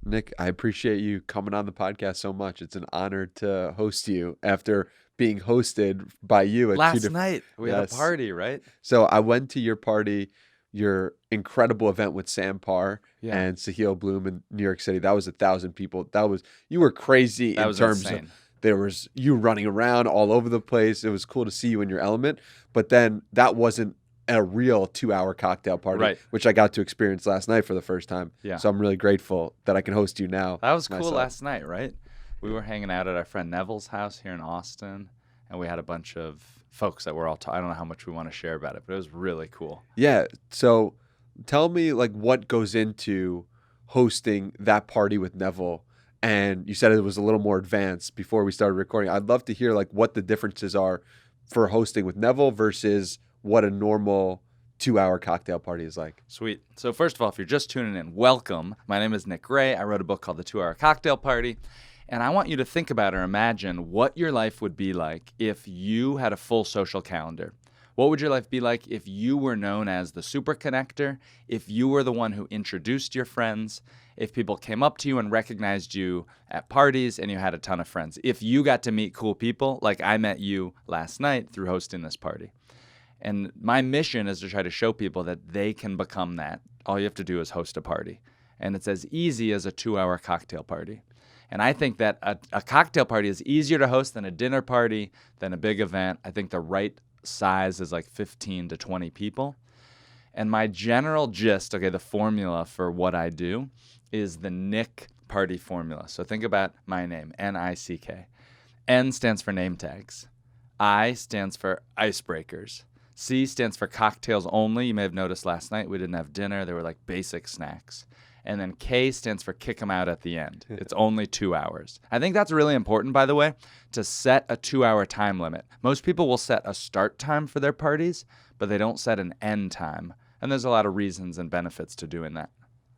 Nick, I appreciate you coming on the podcast so much. It's an honor to host you after being hosted by you at two Last different. night we had a Yes. party, right? So I went to your party, your incredible event with Sam Parr Yeah, and Sahil Bloom in New York City. That was 1,000 people. You were crazy that in was terms of insane. there was you running around all over the place. It was cool to see you in your element. But then that wasn't a real 2 hour cocktail party, Right. which I got to experience last night for the first time. Yeah. So I'm really grateful that I can host you now. That was cool myself. last night, right? We were hanging out at our friend Neville's house here in Austin, and we had a bunch of folks that were all I don't know how much we want to share about it, but it was really cool. Yeah. So tell me like what goes into hosting that party with Neville. And you said it was a little more advanced before we started recording. I'd love to hear like what the differences are for hosting with Neville versus what a normal 2 hour cocktail party is like. Sweet. So first of all, if you're just tuning in, welcome. My name is Nick Gray. I wrote a book called The 2 Hour Cocktail Party. And I want you to think about or imagine what your life would be like if you had a full social calendar. What would your life be like if you were known as the super connector, if you were the one who introduced your friends, if people came up to you and recognized you at parties and you had a ton of friends, if you got to meet cool people like I met you last night through hosting this party. And my mission is to try to show people that they can become that. All you have to do is host a party. And it's as easy as a 2 hour cocktail party. And I think that a cocktail party is easier to host than a dinner party, than a big event. I think the right size is like 15 to 20 people. And my general gist, okay, the formula for what I do is the Nick party formula. So think about my name, N-I-C-K. N stands for name tags. I stands for Icebreakers. C stands for cocktails only. You may have noticed last night we didn't have dinner. There were like basic snacks. And then K stands for kick them out at the end. It's only 2 hours. I think that's really important, by the way, to set a 2 hour time limit. Most people will set a start time for their parties, but they don't set an end time. And there's a lot of reasons and benefits to doing that.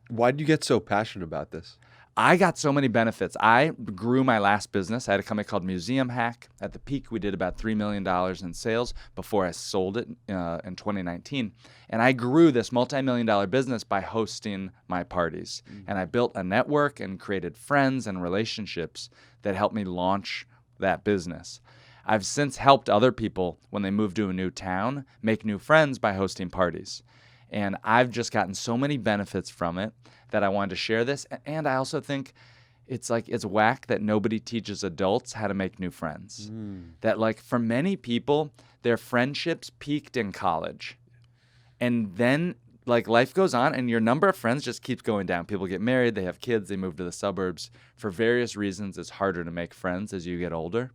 Why did you get so passionate about this? I got so many benefits. I grew my last business. I had a company called Museum Hack. At the peak, we did about $3 million in sales before I sold it in 2019. And I grew this multi-million-dollar business by hosting my parties. And I built a network and created friends and relationships that helped me launch that business. I've since helped other people when they move to a new town make new friends by hosting parties. And I've just gotten so many benefits from it that I wanted to share this. And I also think it's whack that nobody teaches adults how to make new friends. That like for many people, their friendships peaked in college. And then like life goes on and your number of friends just keeps going down. People get married, they have kids, they move to the suburbs. For various reasons, it's harder to make friends as you get older.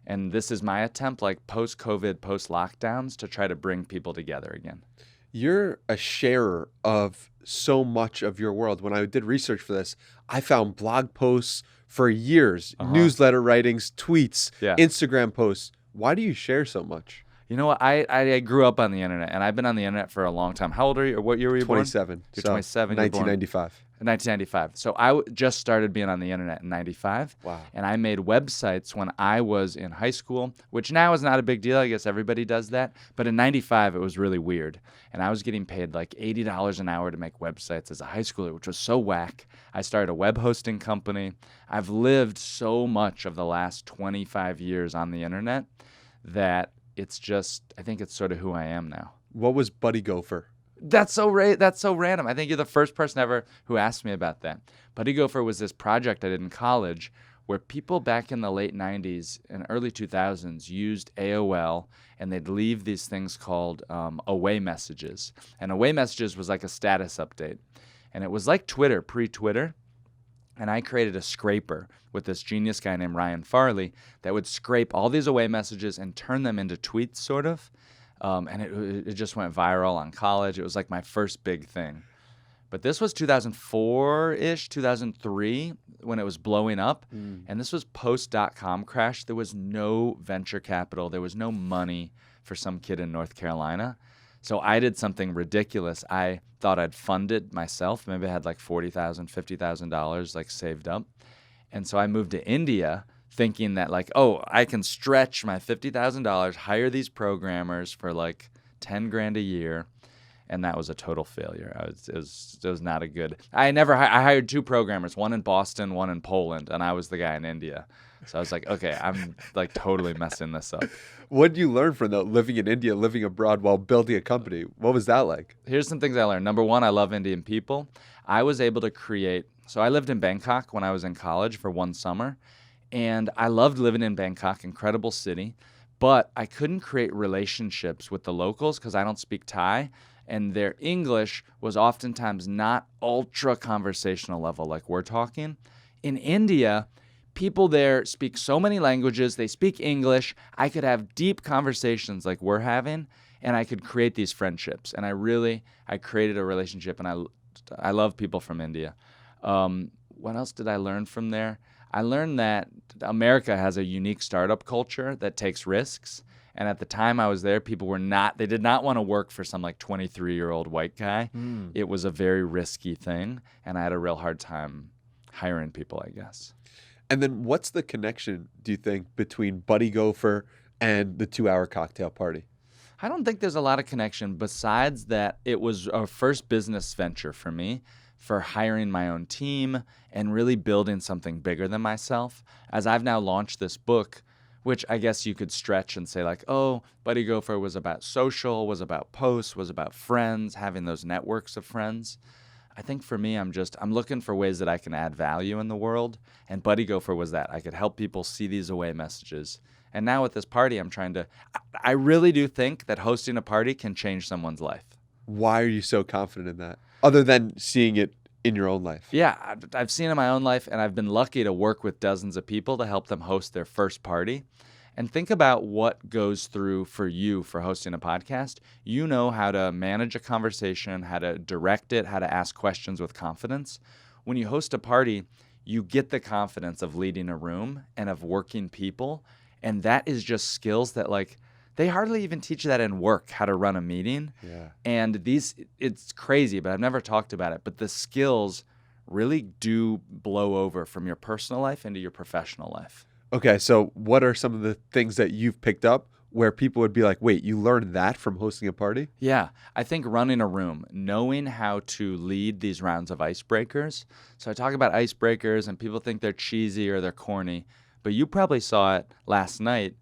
And this is my attempt, like post-COVID, post-lockdowns, to try to bring people together again. You're a sharer of so much of your world. When I did research for this, I found blog posts for years, newsletter writings, tweets, Yeah. Instagram posts. Why do you share so much? You know what? I grew up on the internet, and I've been on the internet for a long time. How old are you? Or what year were you born? 27. You're So, 27. You were born 1995. in 1995. So I just started being on the internet in 95. Wow. And I made websites when I was in high school, which now is not a big deal. I guess everybody does that. But in 95, it was really weird. And I was getting paid like $80 an hour to make websites as a high schooler, which was so whack. I started a web hosting company. I've lived so much of the last 25 years on the internet that it's just, I think it's sort of who I am now. What was Buddy Gopher? That's so random. I think you're the first person ever who asked me about that. Buddy Gopher was this project I did in college where people back in the late 90s and early 2000s used AOL, and they'd leave these things called away messages. And away messages was like a status update. And it was like Twitter, pre-Twitter. And I created a scraper with this genius guy named Ryan Farley that would scrape all these away messages and turn them into tweets, sort of. And it just went viral on college. It was like my first big thing. But this was 2004-ish, 2003, when it was blowing up. And this was post-dot-com crash. There was no venture capital. There was no money for some kid in North Carolina. So I did something ridiculous. I thought I'd fund it myself. Maybe I had like $40,000, $50,000 like saved up. And so I moved to India thinking that like, oh, I can stretch my $50,000, hire these programmers for like 10 grand a year, and that was a total failure. It was not a good. I hired 2 programmers, one in Boston, one in Poland, and I was the guy in India. So I was like, okay, I'm like totally messing this up. What did you learn from living in India, living abroad while building a company? What was that like? Here's some things I learned. Number one, I love Indian people. I was able to create. So I lived in Bangkok when I was in college for 1 summer, and I loved living in Bangkok, incredible city. But I couldn't create relationships with the locals because I don't speak Thai, and their English was oftentimes not ultra conversational level like we're talking. In India, people there speak so many languages. They speak English. I could have deep conversations like we're having, and I could create these friendships. And I created a relationship, and I love people from India. What else did I learn from there? I learned that America has a unique startup culture that takes risks. And at the time I was there, they did not want to work for some like 23-year-old white guy. It was a very risky thing. And I had a real hard time hiring people, I guess. And then what's the connection, do you think, between Buddy Gopher and the 2-hour cocktail party? I don't think there's a lot of connection besides that it was a first business venture for me, for hiring my own team and really building something bigger than myself. As I've now launched this book, which I guess you could stretch and say like, oh, Buddy Gopher was about social, was about posts, was about friends, having those networks of friends. I think for me, I'm looking for ways that I can add value in the world. And Buddy Gopher was that. I could help people see these away messages. And now with this party, I really do think that hosting a party can change someone's life. Why are you so confident in that? Other than seeing it in your own life? Yeah, I've seen it in my own life, and I've been lucky to work with dozens of people to help them host their first party. And think about what goes through for you for hosting a podcast. You know how to manage a conversation, how to direct it, how to ask questions with confidence. When you host a party, you get the confidence of leading a room and of working people. And that is just skills that they hardly even teach that in work, how to run a meeting. Yeah. And it's crazy, but I've never talked about it. But the skills really do blow over from your personal life into your professional life. Okay, so what are some of the things that you've picked up where people would be like, wait, you learned that from hosting a party? Yeah, I think running a room, knowing how to lead these rounds of icebreakers. So I talk about icebreakers and people think they're cheesy or they're corny, but you probably saw it last night,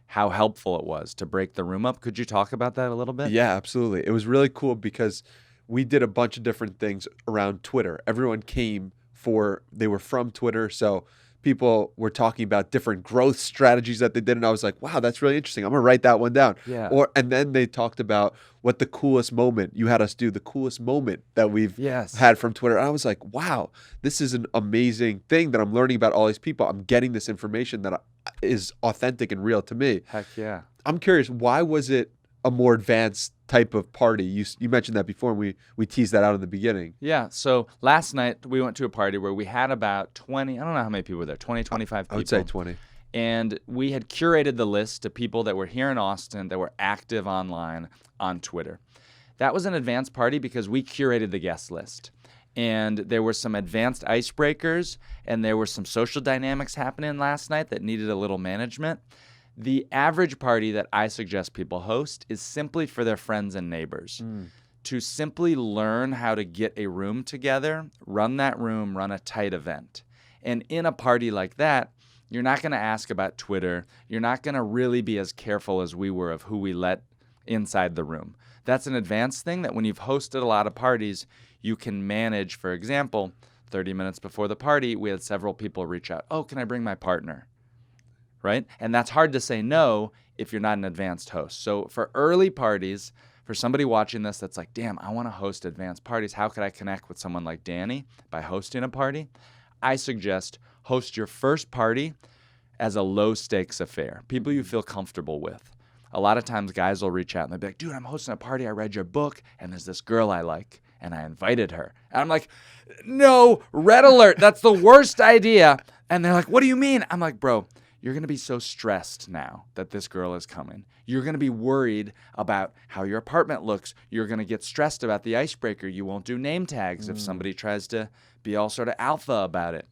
how helpful it was to break the room up. Could you talk about that a little bit? Yeah, absolutely. It was really cool because we did a bunch of different things around Twitter. Everyone they were from Twitter, so people were talking about different growth strategies that they did, and I was like, wow, that's really interesting. I'm gonna write that one down. Yeah. And then they talked about what the coolest moment you had us do, the coolest moment that we've Yes. had from Twitter. And I was like, wow, this is an amazing thing that I'm learning about all these people. I'm getting this information that is authentic and real to me. Heck yeah. I'm curious, why was it a more advanced type of party? You mentioned that before, and we teased that out in the beginning. Yeah, so last night we went to a party where we had about 20, I don't know how many people were there, 20, 25 people. I would say 20. And we had curated the list to people that were here in Austin that were active online on Twitter. That was an advanced party because we curated the guest list. And there were some advanced icebreakers, and there were some social dynamics happening last night that needed a little management. The average party that I suggest people host is simply for their friends and neighbors. To simply learn how to get a room together, run that room, run a tight event. And in a party like that, you're not going to ask about Twitter. You're not going to really be as careful as we were of who we let inside the room. That's an advanced thing that when you've hosted a lot of parties, you can manage. For example, 30 minutes before the party, we had several people reach out. Oh, can I bring my partner? Right? And that's hard to say no if you're not an advanced host. So for early parties, for somebody watching this that's like, damn, I want to host advanced parties. How could I connect with someone like Danny by hosting a party? I suggest host your first party as a low-stakes affair, people you feel comfortable with. A lot of times guys will reach out and they'll be like, dude, I'm hosting a party. I read your book, and there's this girl I like, and I invited her. And I'm like, no, red alert. That's the worst idea. And they're like, what do you mean? I'm like, bro, you're going to be so stressed now that this girl is coming. You're going to be worried about how your apartment looks. You're going to get stressed about the icebreaker. You won't do name tags if somebody tries to be all sort of alpha about it.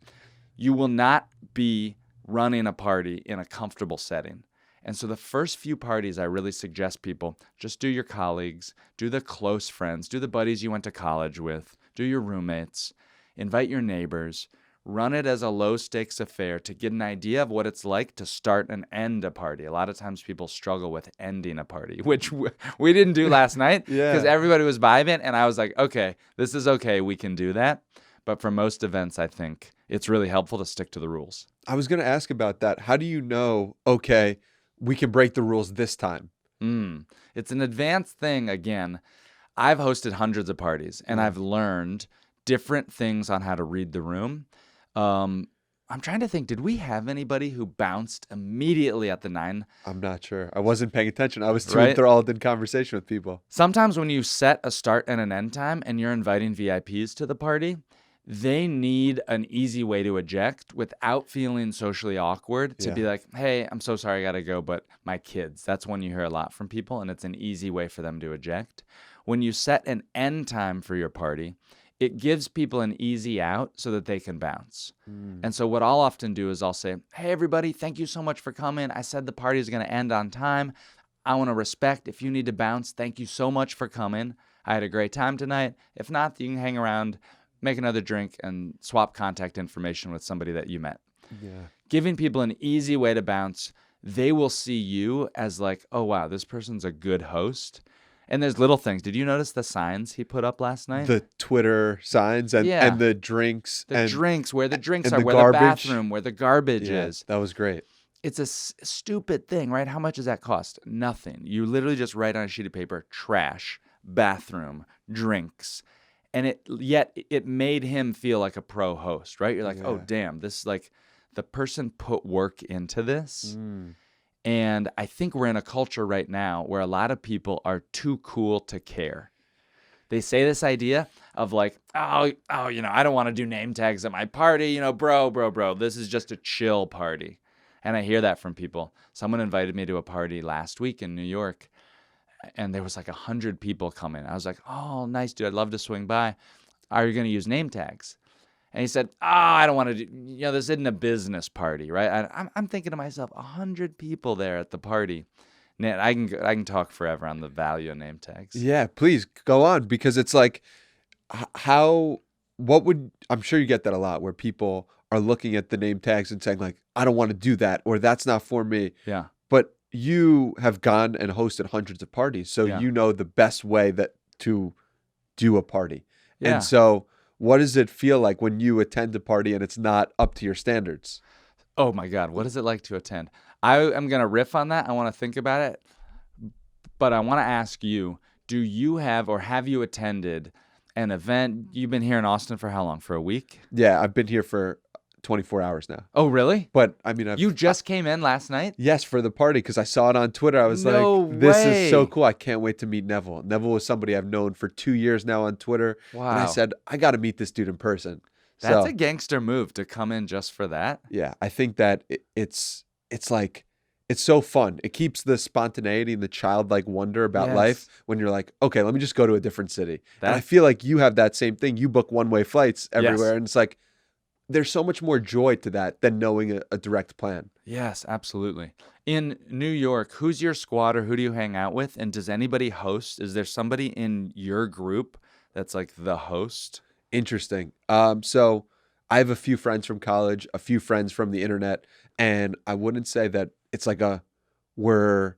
You will not be running a party in a comfortable setting. And so the first few parties, I really suggest people just do your colleagues, do the close friends, do the buddies you went to college with, do your roommates, invite your neighbors, run it as a low-stakes affair to get an idea of what it's like to start and end a party. A lot of times people struggle with ending a party, which we didn't do last night because Yeah. everybody was vibing, and I was like, okay, this is okay, we can do that. But for most events, I think it's really helpful to stick to the rules. I was going to ask about that. How do you know, okay, we can break the rules this time? It's an advanced thing. Again, I've hosted hundreds of parties, and I've learned different things on how to read the room. I'm trying to think, did we have anybody who bounced immediately at the 9? I'm not sure. I wasn't paying attention. I was too Right? enthralled in conversation with people. Sometimes when you set a start and an end time and you're inviting VIPs to the party, they need an easy way to eject without feeling socially awkward to be like, hey, I'm so sorry, I got to go, but my kids. That's when you hear a lot from people, and it's an easy way for them to eject. When you set an end time for your party, it gives people an easy out so that they can bounce. And so what I'll often do is I'll say, hey, everybody, thank you so much for coming. I said the party is going to end on time. I want to respect. If you need to bounce, thank you so much for coming. I had a great time tonight. If not, you can hang around, make another drink, and swap contact information with somebody that you met. Yeah. Giving people an easy way to bounce, they will see you as like, oh, wow, this person's a good host. And there's little things. Did you notice the signs he put up last night? The Twitter signs and the drinks. The drinks, where the drinks and are, the where garbage. the bathroom, where the garbage is. That was great. It's a stupid thing, right? How much does that cost? Nothing. You literally just write on a sheet of paper, trash, bathroom, drinks. And yet it made him feel like a pro host, right? You're like, oh, damn, this is like the person put work into this. And I think we're in a culture right now where a lot of people are too cool to care. They say this idea of like, oh, I don't want to do name tags at my party. Bro, this is just a chill party. And I hear that from people. Someone invited me to a party last week in New York, and there was like 100 people coming. I was like, oh, nice, dude. I'd love to swing by. Are you going to use name tags? And he said, I don't want to do, this isn't a business party, right? I'm thinking to myself, 100 people there at the party. Man, I can talk forever on the value of name tags. Yeah, please go on, because it's like, I'm sure you get that a lot, where people are looking at the name tags and saying like, I don't want to do that, or that's not for me. Yeah. But you have gone and hosted hundreds of parties, so you know the best way to do a party. Yeah. And so what does it feel like when you attend a party and it's not up to your standards? Oh my God, what is it like to attend? I am going to riff on that. I want to think about it. But I want to ask you, do you have you attended an event? You've been here in Austin for how long? For a week? Yeah, I've been here for 24 hours now. Oh, really? But I mean, You just came in last night? Yes, for the party, because I saw it on Twitter. I was No like, this way. is so cool. I can't wait to meet Neville. Neville was somebody I've known for 2 years now on Twitter. Wow. And I said, I got to meet this dude in person. That's So, a gangster move to come in just for that. yeah, I think that it's like, it's so fun. It keeps the spontaneity and the childlike wonder about life when you're like, okay, let me just go to a different city. And I feel like you have that same thing. You book one-way flights everywhere. And it's like, there's so much more joy to that than knowing a direct plan. Yes, absolutely. In New York, who's your squad, or who do you hang out with? And does anybody host? Is there somebody in your group that's like the host? Interesting. So I have a few friends from college, a few friends from the internet, and I wouldn't say that it's like we're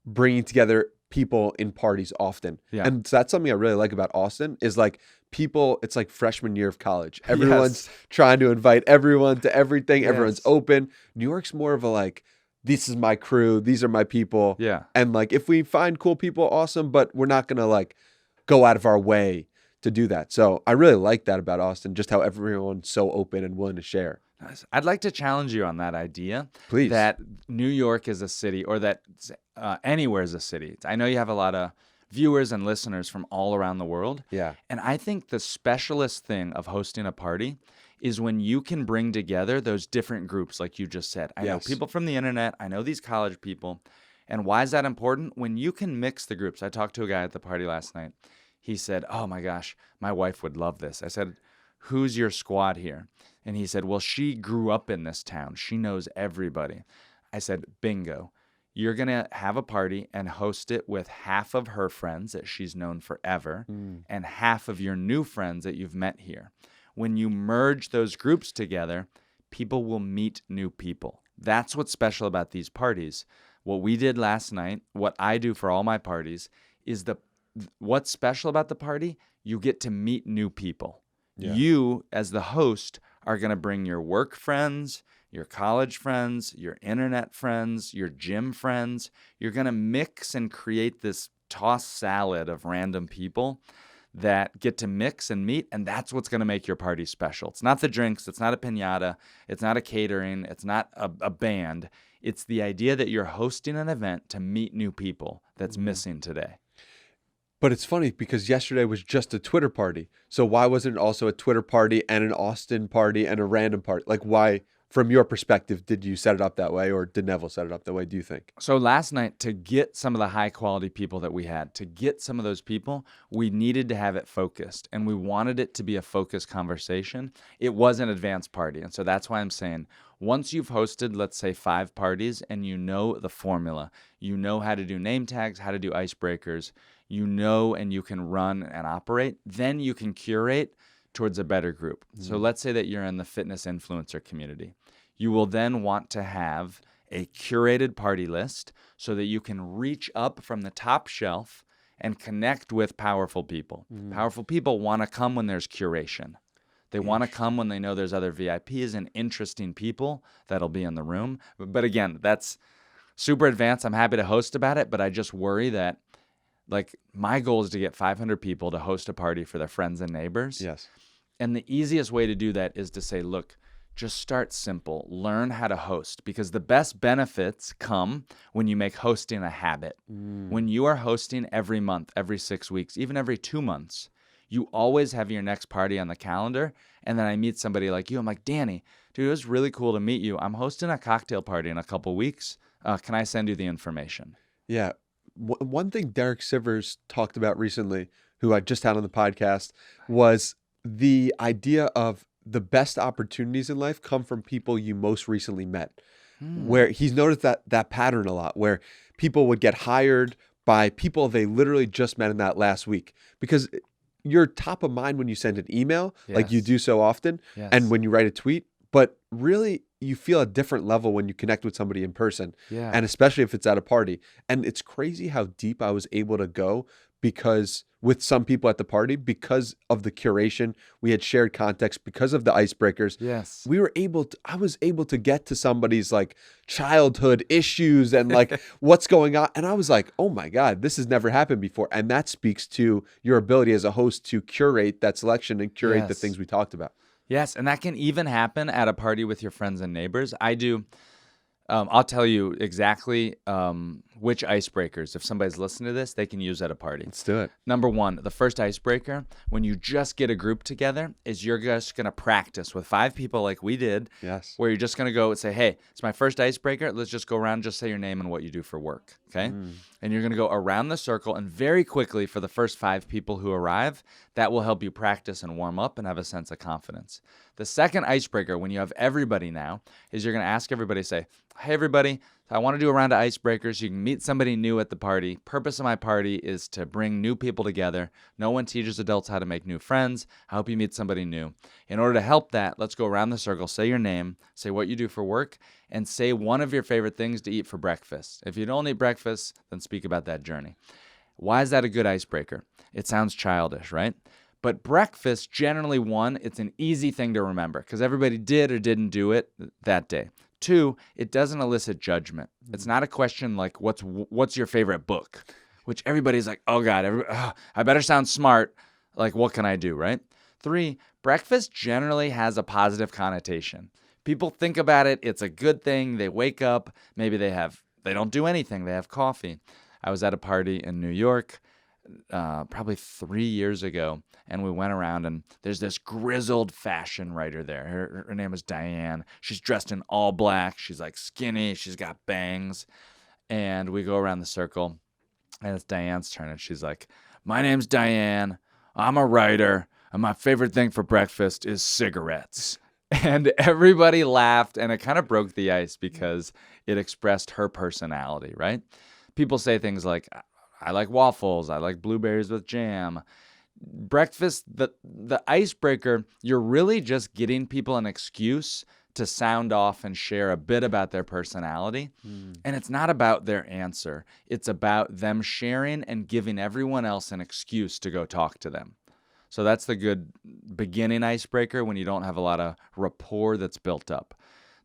bringing together people in parties often. Yeah. And so that's something I really like about Austin is like people, it's like freshman year of college. Everyone's trying to invite everyone to everything. Everyone's open. New York's more of a like, this is my crew. These are my people. Yeah. And like, if we find cool people, awesome, but we're not going to like go out of our way to do that. So I really like that about Austin, just how everyone's so open and willing to share. Nice. I'd like to challenge you on that idea. Please. That New York is a city, or that anywhere is a city. I know you have a lot of viewers and listeners from all around the world. Yeah. And I think the specialist thing of hosting a party is when you can bring together those different groups, like you just said. I know people from the internet. I know these college people. And why is that important? When you can mix the groups. I talked to a guy at the party last night. He said, oh my gosh, my wife would love this. I said, who's your squad here? And he said, well, she grew up in this town. She knows everybody. I said, bingo. You're going to have a party and host it with half of her friends that she's known forever and half of your new friends that you've met here. When you merge those groups together, people will meet new people. That's what's special about these parties. What we did last night, what I do for all my parties, is what's special about the party, you get to meet new people. Yeah. You, as the host, are going to bring your work friends, your college friends, your internet friends, your gym friends. You're going to mix and create this tossed salad of random people that get to mix and meet, and that's what's going to make your party special. It's not the drinks. It's not a piñata. It's not a catering. It's not a band. It's the idea that you're hosting an event to meet new people that's missing today. But it's funny because yesterday was just a Twitter party. So why wasn't it also a Twitter party and an Austin party and a random party? Like, why, from your perspective, did you set it up that way, or did Neville set it up that way, do you think? So last night, to get some of the high quality people that we had, to get some of those people, we needed to have it focused, and we wanted it to be a focused conversation. It was an advanced party. And so that's why I'm saying, once you've hosted, let's say 5 parties, and you know the formula, you know how to do name tags, how to do icebreakers, you know, and you can run and operate, then you can curate towards a better group. So let's say that you're in the fitness influencer community. You will then want to have a curated party list so that you can reach up from the top shelf and connect with powerful people. Powerful people want to come when there's curation. They want to come when they know there's other VIPs and interesting people that'll be in the room. But again, that's super advanced. I'm happy to host about it, but I just worry that, like, my goal is to get 500 people to host a party for their friends and neighbors. Yes. And the easiest way to do that is to say, look, just start simple. Learn how to host, because the best benefits come when you make hosting a habit. When you are hosting every month, every 6 weeks, even every 2 months, you always have your next party on the calendar. And then I meet somebody like you. I'm like, Danny, dude, it was really cool to meet you. I'm hosting a cocktail party in a couple weeks. Can I send you the information? Yeah. One thing Derek Sivers talked about recently, who I just had on the podcast, was the idea of the best opportunities in life come from people you most recently met. Where he's noticed that pattern a lot, where people would get hired by people they literally just met in that last week, because you're top of mind when you send an email, like you do so often, and when you write a tweet, but really you feel a different level when you connect with somebody in person, and especially if it's at a party. And it's crazy how deep I was able to go because with some people at the party, because of the curation, we had shared context, because of the icebreakers. Yes. I was able to get to somebody's like childhood issues and like what's going on. And I was like, oh my God, this has never happened before. And that speaks to your ability as a host to curate that selection and curate the things we talked about. Yes, and that can even happen at a party with your friends and neighbors. I do. I'll tell you exactly which icebreakers, if somebody's listening to this, they can use at a party. Let's do it. Number 1, the first icebreaker, when you just get a group together, is you're just going to practice with 5 people like we did. Yes. Where you're just going to go and say, hey, it's my first icebreaker. Let's just go around and just say your name and what you do for work. Okay? And you're going to go around the circle, and very quickly for the first 5 people who arrive, that will help you practice and warm up and have a sense of confidence. The second icebreaker, when you have everybody now, is you're going to ask everybody, say, hey, everybody, I want to do a round of icebreakers. You can meet somebody new at the party. Purpose of my party is to bring new people together. No one teaches adults how to make new friends. I hope you meet somebody new. In order to help that, let's go around the circle, say your name, say what you do for work, and say one of your favorite things to eat for breakfast. If you don't eat breakfast, then speak about that journey. Why is that a good icebreaker? It sounds childish, right? But breakfast, generally, 1, it's an easy thing to remember because everybody did or didn't do it that day. 2, it doesn't elicit judgment. It's not a question like, what's your favorite book? Which everybody's like, oh God, I better sound smart. Like, what can I do, right? 3, breakfast generally has a positive connotation. People think about it. It's a good thing. They wake up. Maybe they don't do anything. They have coffee. I was at a party in New York probably 3 years ago, and we went around, and there's this grizzled fashion writer there. Her name is Diane. She's dressed in all black. She's like skinny. She's got bangs. And we go around the circle, and it's Diane's turn, and she's like, my name's Diane. I'm a writer, and my favorite thing for breakfast is cigarettes. And everybody laughed, and it kind of broke the ice because it expressed her personality, right? People say things like, I like waffles, I like blueberries with jam. Breakfast, the icebreaker, you're really just getting people an excuse to sound off and share a bit about their personality. And it's not about their answer. It's about them sharing and giving everyone else an excuse to go talk to them. So that's the good beginning icebreaker when you don't have a lot of rapport that's built up.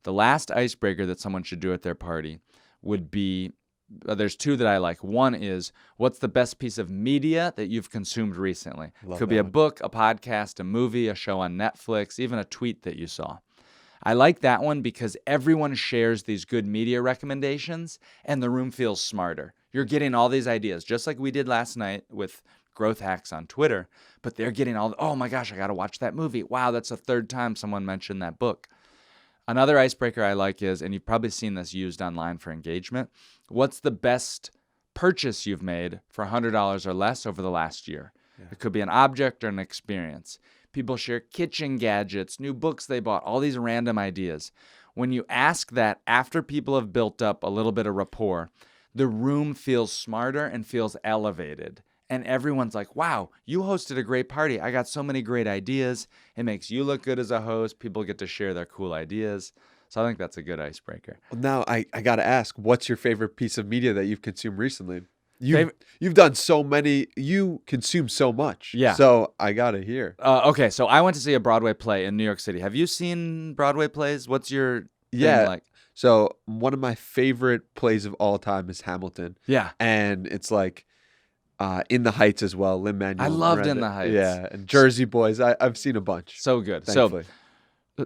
The last icebreaker that someone should do at their party would be, there's two that I like. One is, what's the best piece of media that you've consumed recently? Love Could be that a one. book, a podcast, a movie, a show on Netflix, even a tweet that you saw. I like that one because everyone shares these good media recommendations and the room feels smarter. You're getting all these ideas, just like we did last night with growth hacks on Twitter, but they're getting all, oh my gosh, I got to watch that movie. Wow, that's the third time someone mentioned that book. Another icebreaker I like is, and you've probably seen this used online for engagement, what's the best purchase you've made for $100 or less over the last year? Yeah. It could be an object or an experience. People share kitchen gadgets, new books they bought, all these random ideas. When you ask that after people have built up a little bit of rapport, the room feels smarter and feels elevated. And everyone's like, wow, you hosted a great party. I got so many great ideas. It makes you look good as a host. People get to share their cool ideas. So I think that's a good icebreaker. Well, now I got to ask, what's your favorite piece of media that you've consumed recently? You've done so many. You consume so much. Yeah. So I got to hear. Okay, so I went to see a Broadway play in New York City. Have you seen Broadway plays? What's your thing like? So one of my favorite plays of all time is Hamilton. Yeah. And it's like In the Heights as well. Lin-Manuel I loved Miranda. In the Heights. Yeah. And Jersey Boys. I've seen a bunch. So good. Thankfully.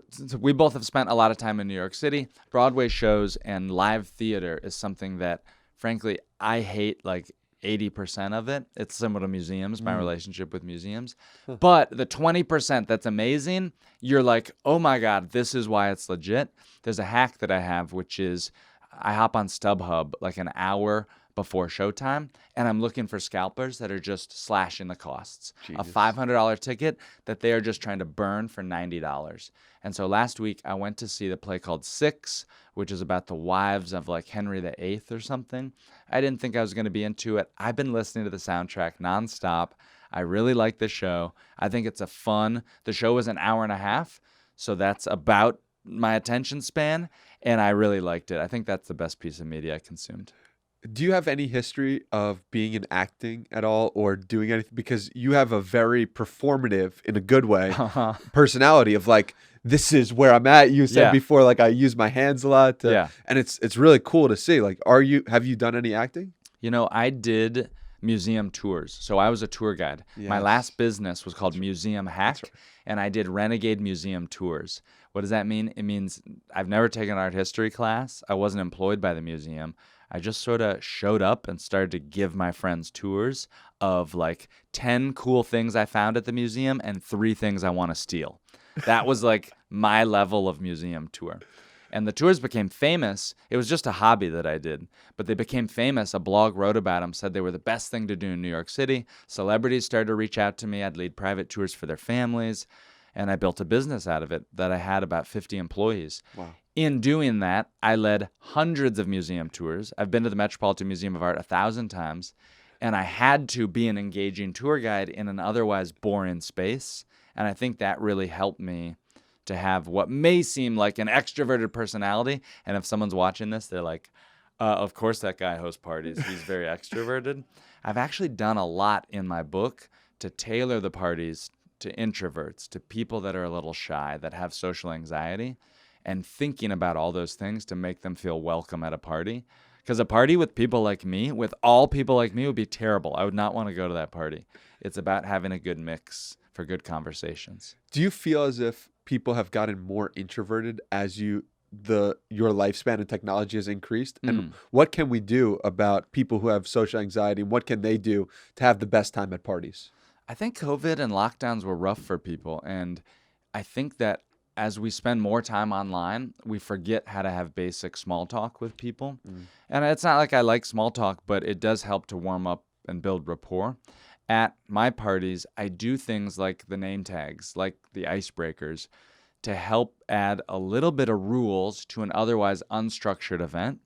So we both have spent a lot of time in New York City. Broadway shows and live theater is something that, frankly, I hate like 80% of it. It's similar to museums, my relationship with museums. But the 20% that's amazing, you're like, oh my God, this is why it's legit. There's a hack that I have, which is I hop on StubHub like an hour before showtime, and I'm looking for scalpers that are just slashing the costs. Jesus. A $500 ticket that they are just trying to burn for $90. And so last week I went to see the play called Six, which is about the wives of like Henry VIII or something. I didn't think I was going to be into it. I've been listening to the soundtrack nonstop. I really like the show. I think it's the show was an hour and a half, so that's about my attention span, and I really liked it. I think that's the best piece of media I consumed. Do you have any history of being in acting at all or doing anything? Because you have a very performative, in a good way, personality of like, this is where I'm at. You said before, like I use my hands a lot. And it's really cool to see. Like, have you done any acting? You know, I did museum tours. So I was a tour guide. Yes. My last business was called Museum Hack, and I did renegade museum tours. What does that mean? It means I've never taken an art history class. I wasn't employed by the museum. I just sort of showed up and started to give my friends tours of like 10 cool things I found at the museum and 3 things I want to steal. That was like my level of museum tour. And the tours became famous. It was just a hobby that I did, but they became famous. A blog wrote about them, said they were the best thing to do in New York City. Celebrities started to reach out to me. I'd lead private tours for their families, and I built a business out of it that I had about 50 employees. Wow. In doing that, I led hundreds of museum tours. I've been to the Metropolitan Museum of Art 1,000 times, and I had to be an engaging tour guide in an otherwise boring space. And I think that really helped me to have what may seem like an extroverted personality. And if someone's watching this, they're like, of course that guy hosts parties. He's very extroverted. I've actually done a lot in my book to tailor the parties to introverts, to people that are a little shy, that have social anxiety, and thinking about all those things to make them feel welcome at a party. Because a party with people like me, with all people like me, would be terrible. I would not want to go to that party. It's about having a good mix for good conversations. Do you feel as if people have gotten more introverted as your lifespan and technology has increased? And what can we do about people who have social anxiety? What can they do to have the best time at parties? I think COVID and lockdowns were rough for people. And I think that as we spend more time online, we forget how to have basic small talk with people. And it's not like I like small talk, but it does help to warm up and build rapport. At my parties, I do things like the name tags, like the Icebreakers, to help add a little bit of rules to an otherwise unstructured event.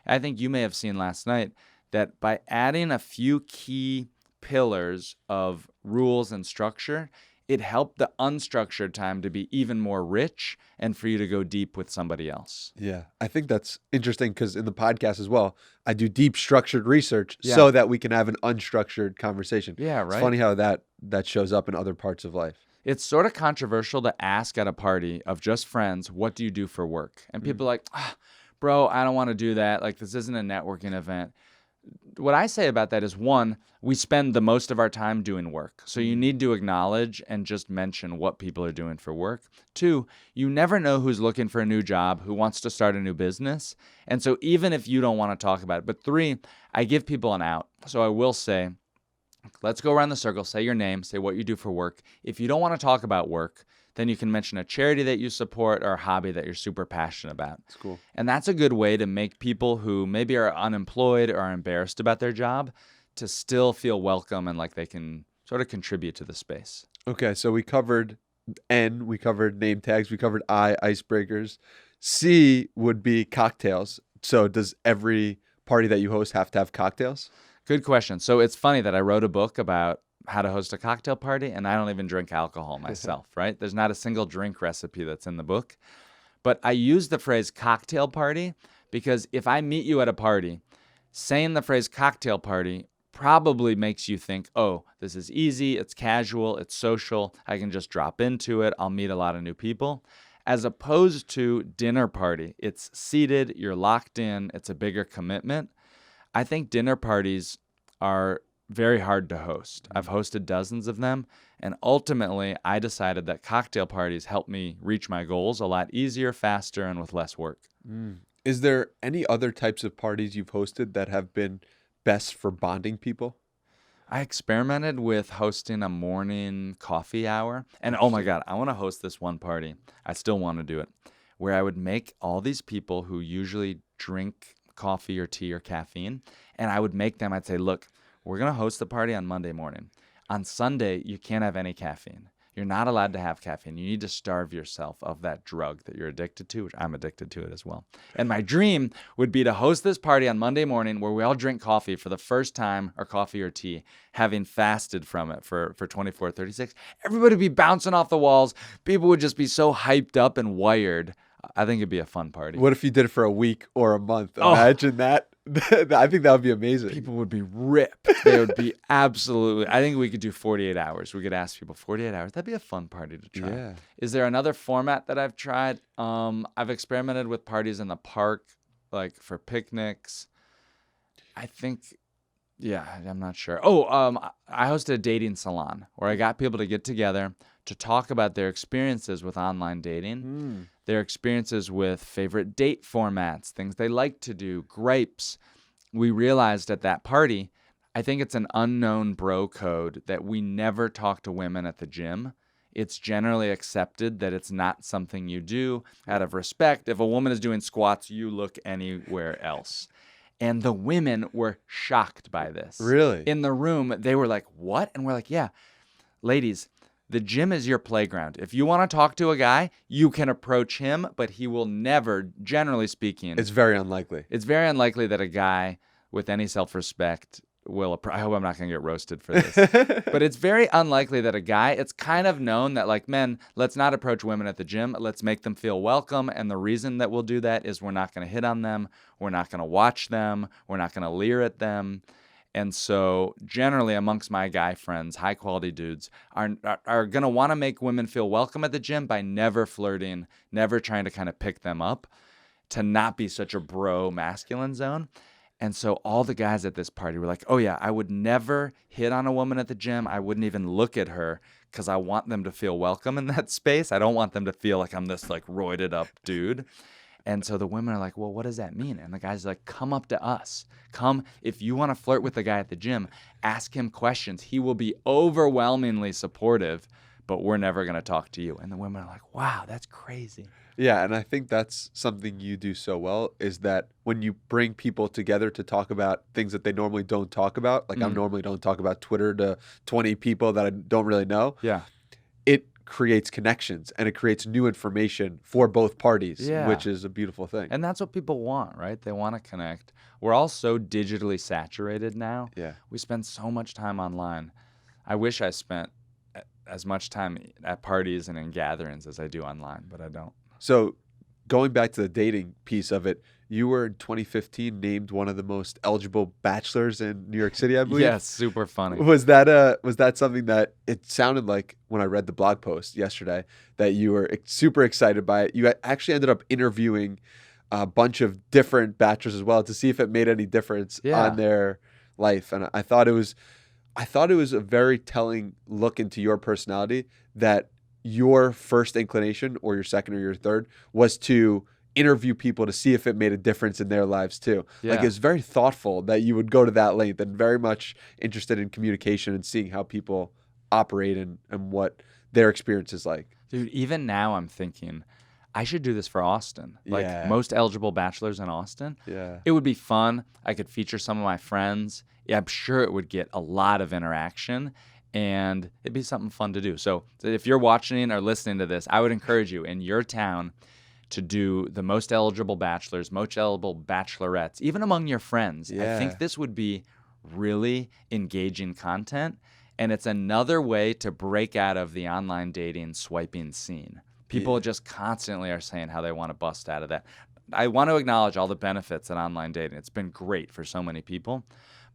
I think you may have seen last night that by adding a few key pillars of rules and structure, it helped the unstructured time to be even more rich and for you to go deep with somebody else. Yeah, I think that's interesting because in the podcast as well, I do deep structured research Yeah. so that we can have an unstructured conversation. Yeah, It's right? funny how that shows up in other parts of life. It's sort of controversial to ask at a party of just friends, what do you do for work? And people are like, bro, I don't want to do that. Like, this isn't a networking event. What I say about that is, one, we spend the most of our time doing work. So you need to acknowledge and just mention what people are doing for work. Two, you never know who's looking for a new job, who wants to start a new business. And so even if you don't want to talk about it. But three, I give people an out. So I will say, let's go around the circle, say your name, say what you do for work. If you don't want to talk about work, then you can mention a charity that you support or a hobby that you're super passionate about. That's cool. And that's a good way to make people who maybe are unemployed or are embarrassed about their job to still feel welcome and like they can sort of contribute to the space. Okay, so we covered N, we covered name tags, we covered I, icebreakers. C would be cocktails. So does every party that you host have to have cocktails? Good question. So it's funny that I wrote a book about how to host a cocktail party, and I don't even drink alcohol myself, right? There's not a single drink recipe that's in the book. But I use the phrase cocktail party because if I meet you at a party, saying the phrase cocktail party probably makes you think, oh, this is easy, it's casual, it's social, I can just drop into it, I'll meet a lot of new people. As opposed to dinner party, it's seated, you're locked in, it's a bigger commitment. I think dinner parties are very hard to host. I've hosted dozens of them, and ultimately I decided that cocktail parties help me reach my goals a lot easier, faster, and with less work. Is there any other types of parties you've hosted that have been best for bonding people? I experimented with hosting a morning coffee hour, and oh my God, I want to host this one party. I still want to do it, where I would make all these people who usually drink coffee or tea or caffeine, and I would make them, I'd say, look, we're going to host the party on Monday morning. On Sunday, you can't have any caffeine. You're not allowed to have caffeine. You need to starve yourself of that drug that you're addicted to, which I'm addicted to it as well. And my dream would be to host this party on Monday morning where we all drink coffee for the first time, or coffee or tea, having fasted from it for 24, 36. Everybody would be bouncing off the walls. People would just be so hyped up and wired. I think it'd be a fun party. What if you did it for a week or a month? Oh. Imagine that. I think that would be amazing. People would be ripped. They would be absolutely. I think we could do 48 hours. We could ask people 48 hours. That'd be a fun party to try. Yeah. Is there another format that I've tried? I've experimented with parties in the park, like for picnics. I think, yeah, I'm not sure. I hosted a dating salon where I got people to get together to talk about their experiences with online dating, their experiences with favorite date formats, things they like to do, gripes. We realized at that party, I think it's an unknown bro code that we never talk to women at the gym. It's generally accepted that it's not something you do out of respect. If a woman is doing squats, you look anywhere else. And the women were shocked by this. Really? In the room, they were like, what? And we're like, yeah, ladies, the gym is your playground. If you want to talk to a guy, you can approach him, but he will never, generally speaking. It's very unlikely. It's very unlikely that a guy with any self-respect will. I hope I'm not going to get roasted for this. But it's very unlikely that a guy, it's kind of known that, like, men, let's not approach women at the gym. Let's make them feel welcome. And the reason that we'll do that is we're not going to hit on them. We're not going to watch them. We're not going to leer at them. And so generally amongst my guy friends, high quality dudes are going to want to make women feel welcome at the gym by never flirting, never trying to kind of pick them up, to not be such a bro masculine zone. And so all the guys at this party were like, oh yeah, I would never hit on a woman at the gym. I wouldn't even look at her because I want them to feel welcome in that space. I don't want them to feel like I'm this like roided up dude. And so the women are like, well, what does that mean? And the guy's like, come up to us. Come, if you want to flirt with the guy at the gym, ask him questions. He will be overwhelmingly supportive, but we're never going to talk to you. And the women are like, wow, that's crazy. Yeah, and I think that's something you do so well, is that when you bring people together to talk about things that they normally don't talk about, like I normally don't talk about Twitter to 20 people that I don't really know. Yeah. It creates connections and it creates new information for both parties, Yeah. which is a beautiful thing. And that's what people want, right? They want to connect. We're all so digitally saturated now. Yeah. We spend so much time online. I wish I spent as much time at parties and in gatherings as I do online, but I don't. So going back to the dating piece of it, you were in 2015 named one of the most eligible bachelors in New York City, I believe. Yes, super funny. Was that something that it sounded like when I read the blog post yesterday that you were super excited by it? You actually ended up interviewing a bunch of different bachelors as well to see if it made any difference on their life, and I thought it was a very telling look into your personality that your first inclination or your second or your third was to interview people to see if it made a difference in their lives too. Yeah. Like, it's very thoughtful that you would go to that length and very much interested in communication and seeing how people operate and what their experience is like. Dude, even now I'm thinking I should do this for Austin. Like Yeah. most eligible bachelors in Austin. Yeah. It would be fun. I could feature some of my friends. Yeah, I'm sure it would get a lot of interaction and it'd be something fun to do. So if you're watching or listening to this, I would encourage you in your town to do the most eligible bachelors, most eligible bachelorettes, even among your friends. Yeah. I think this would be really engaging content. And it's another way to break out of the online dating swiping scene. People just constantly are saying how they want to bust out of that. I want to acknowledge all the benefits in online dating. It's been great for so many people,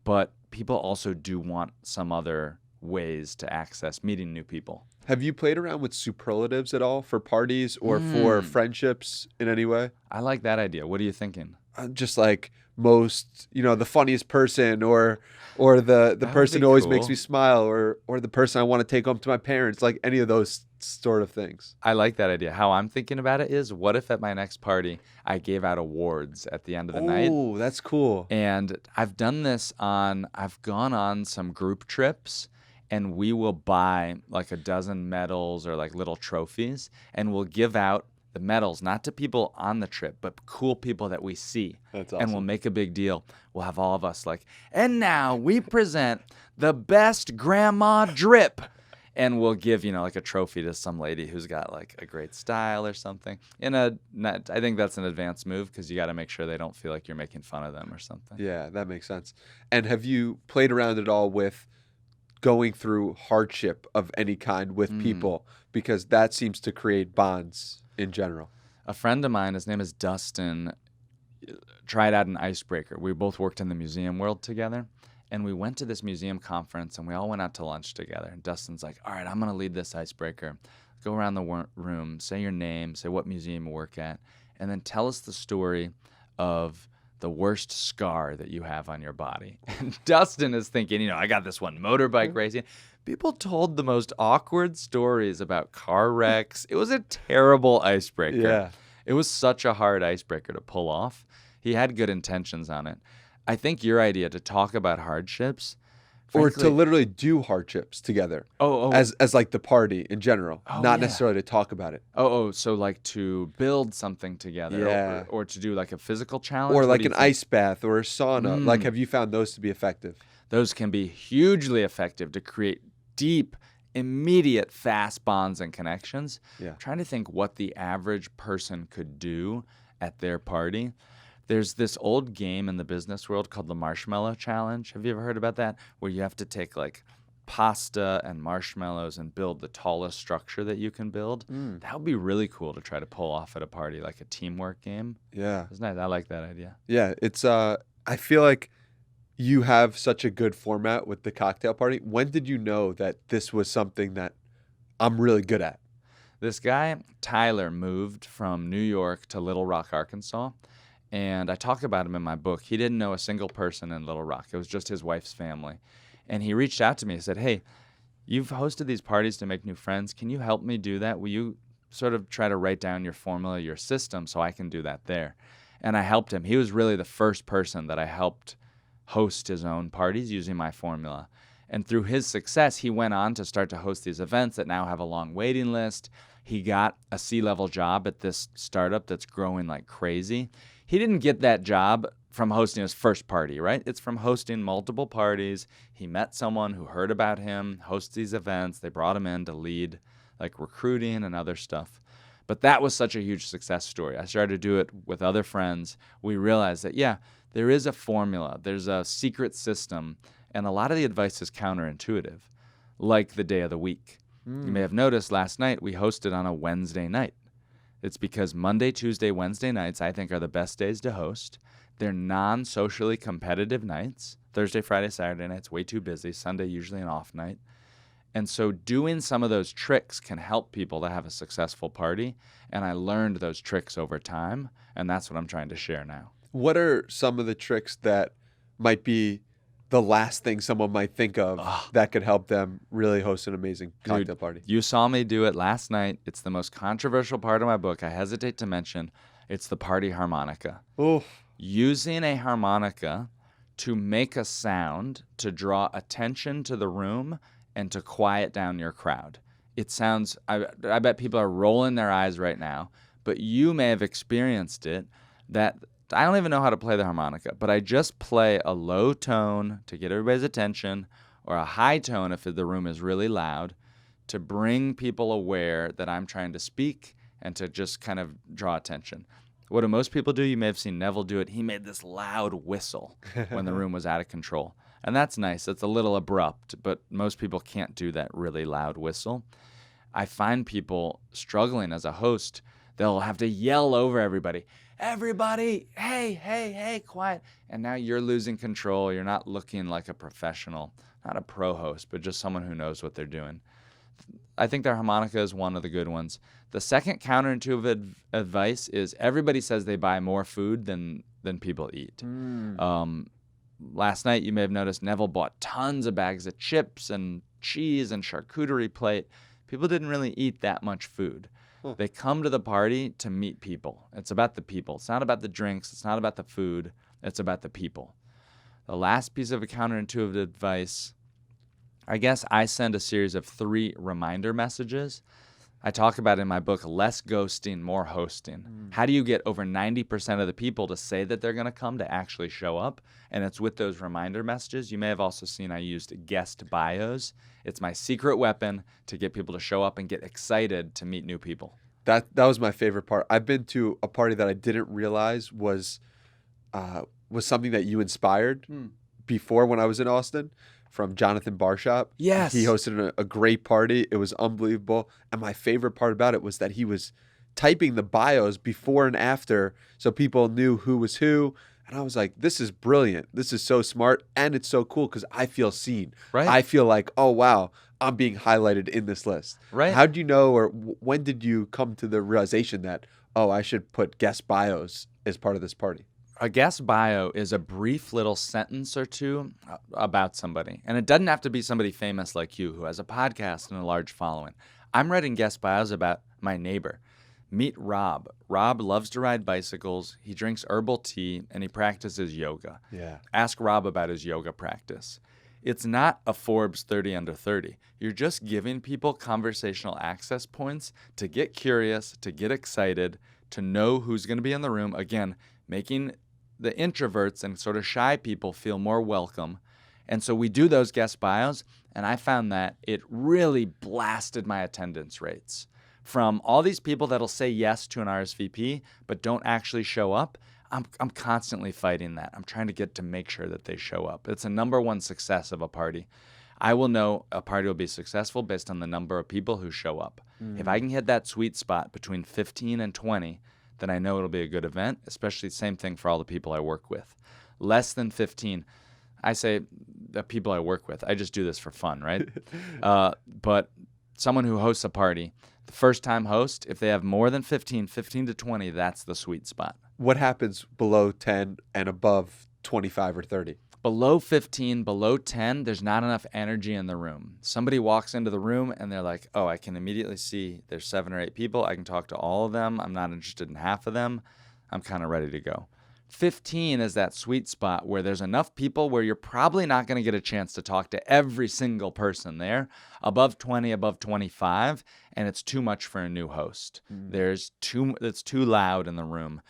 but people also do want some other ways to access meeting new people. Have you played around with superlatives at all for parties or for friendships in any way? I like that idea. What are you thinking? Just like most, the funniest person or the person who always makes me smile or the person I want to take home to my parents, like any of those sort of things. I like that idea. How I'm thinking about it is, what if at my next party I gave out awards at the end of the night? Oh, that's cool. And I've done this I've gone on some group trips and we will buy like a dozen medals or like little trophies and we'll give out the medals, not to people on the trip, but cool people that we see. That's awesome. And we'll make a big deal. We'll have all of us like, and now we present the best grandma drip. And we'll give, like a trophy to some lady who's got like a great style or something. I think that's an advanced move because you got to make sure they don't feel like you're making fun of them or something. Yeah, that makes sense. And have you played around at all with going through hardship of any kind with people? Because that seems to create bonds in general. A friend of mine, his name is Dustin, tried out an icebreaker. We both worked in the museum world together. And we went to this museum conference, and we all went out to lunch together. And Dustin's like, all right, I'm going to lead this icebreaker. Go around the room, say your name, say what museum you work at, and then tell us the story of the worst scar that you have on your body. And Dustin is thinking, I got this one motorbike racing. People told the most awkward stories about car wrecks. It was a terrible icebreaker. Yeah. It was such a hard icebreaker to pull off. He had good intentions on it. I think your idea to talk about hardships, frankly, or to literally do hardships together. As like the party in general, not necessarily to talk about it. So like to build something together, Yeah. or to do like a physical challenge, or like an ice bath or a sauna. Like, have you found those to be effective? Those can be hugely effective to create deep, immediate, fast bonds and connections. Yeah. I'm trying to think what the average person could do at their party. There's this old game in the business world called the Marshmallow Challenge. Have you ever heard about that? Where you have to take like pasta and marshmallows and build the tallest structure that you can build. That would be really cool to try to pull off at a party, like a teamwork game. Yeah. It's nice. I like that idea. Yeah. It's I feel like you have such a good format with the cocktail party. When did you know that this was something that I'm really good at? This guy, Tyler, moved from New York to Little Rock, Arkansas. And I talk about him in my book. He didn't know a single person in Little Rock. It was just his wife's family. And he reached out to me and said, hey, you've hosted these parties to make new friends. Can you help me do that? Will you sort of try to write down your formula, your system, so I can do that there? And I helped him. He was really the first person that I helped host his own parties using my formula. And through his success, he went on to start to host these events that now have a long waiting list. He got a C-level job at this startup that's growing like crazy. He didn't get that job from hosting his first party, right? It's from hosting multiple parties. He met someone who heard about him, hosts these events. They brought him in to lead like recruiting and other stuff. But that was such a huge success story. I started to do it with other friends. We realized that, yeah, there is a formula. There's a secret system. And a lot of the advice is counterintuitive, like the day of the week. You may have noticed last night we hosted on a Wednesday night. It's because Monday, Tuesday, Wednesday nights, I think, are the best days to host. They're non-socially competitive nights. Thursday, Friday, Saturday nights, way too busy. Sunday, usually an off night. And so doing some of those tricks can help people to have a successful party. And I learned those tricks over time, and that's what I'm trying to share now. What are some of the tricks that might be the last thing someone might think of that could help them really host an amazing cocktail party? You saw me do it last night. It's the most controversial part of my book. I hesitate to mention it's the party harmonica. Oh, Using a harmonica to make a sound to draw attention to the room and to quiet down your crowd. It sounds, I bet people are rolling their eyes right now, but you may have experienced it that I don't even know how to play the harmonica, but I just play a low tone to get everybody's attention or a high tone if the room is really loud to bring people aware that I'm trying to speak and to just kind of draw attention. What do most people do? You may have seen Neville do it. He made this loud whistle when the room was out of control. And that's nice. It's a little abrupt, but most people can't do that really loud whistle. I find people struggling as a host. They'll have to yell over everybody. Everybody, hey, quiet. And now you're losing control. You're not looking like a professional, not a pro host, but just someone who knows what they're doing. I think the harmonica is one of the good ones. The second counterintuitive advice is everybody says they buy more food than people eat. Last night, you may have noticed Neville bought tons of bags of chips and cheese and charcuterie plate. People didn't really eat that much food. They come to the party to meet people. It's about the people. It's not about the drinks. It's not about the food. It's about the people. The last piece of counterintuitive advice, I guess I send a series of 3 reminder messages. I talk about in my book, less ghosting, more hosting. How do you get over 90% of the people to say that they're going to come to actually show up? And it's with those reminder messages. You may have also seen I used guest bios. It's my secret weapon to get people to show up and get excited to meet new people. That was my favorite part. I've been to a party that I didn't realize was something that you inspired before when I was in Austin. From Jonathan Barshop. Yes. He hosted a great party. It was unbelievable. And my favorite part about it was that he was typing the bios before and after so people knew who was who. And I was like, this is brilliant. This is so smart. And it's so cool because I feel seen. Right. I feel like, oh, wow, I'm being highlighted in this list. Right. How do you know, or when did you come to the realization that, oh, I should put guest bios as part of this party? A guest bio is a brief little sentence or two about somebody. And it doesn't have to be somebody famous like you who has a podcast and a large following. I'm writing guest bios about my neighbor. Meet Rob. Rob loves to ride bicycles. He drinks herbal tea and he practices yoga. Yeah. Ask Rob about his yoga practice. It's not a Forbes 30 under 30. You're just giving people conversational access points to get curious, to get excited, to know who's going to be in the room. Again, making the introverts and sort of shy people feel more welcome. And so we do those guest bios, and I found that it really blasted my attendance rates. From all these people that'll say yes to an RSVP but don't actually show up, I'm constantly fighting that. I'm trying to get to make sure that they show up. It's a number one success of a party. I will know a party will be successful based on the number of people who show up. If I can hit that sweet spot between 15 and 20, then I know it'll be a good event, especially the same thing for all the people I work with. Less than 15, I say the people I work with. I just do this for fun, right? But someone who hosts a party, the first-time host, if they have more than 15 to 20, that's the sweet spot. What happens below 10 and above 25 or 30? Below 15, below 10, there's not enough energy in the room. Somebody walks into the room and they're like, oh, I can immediately see there's 7 or 8 people. I can talk to all of them. I'm not interested in half of them. I'm kind of ready to go. 15 is that sweet spot where there's enough people where you're probably not going to get a chance to talk to every single person there. Above 20, above 25, and it's too much for a new host. It's too loud in the room.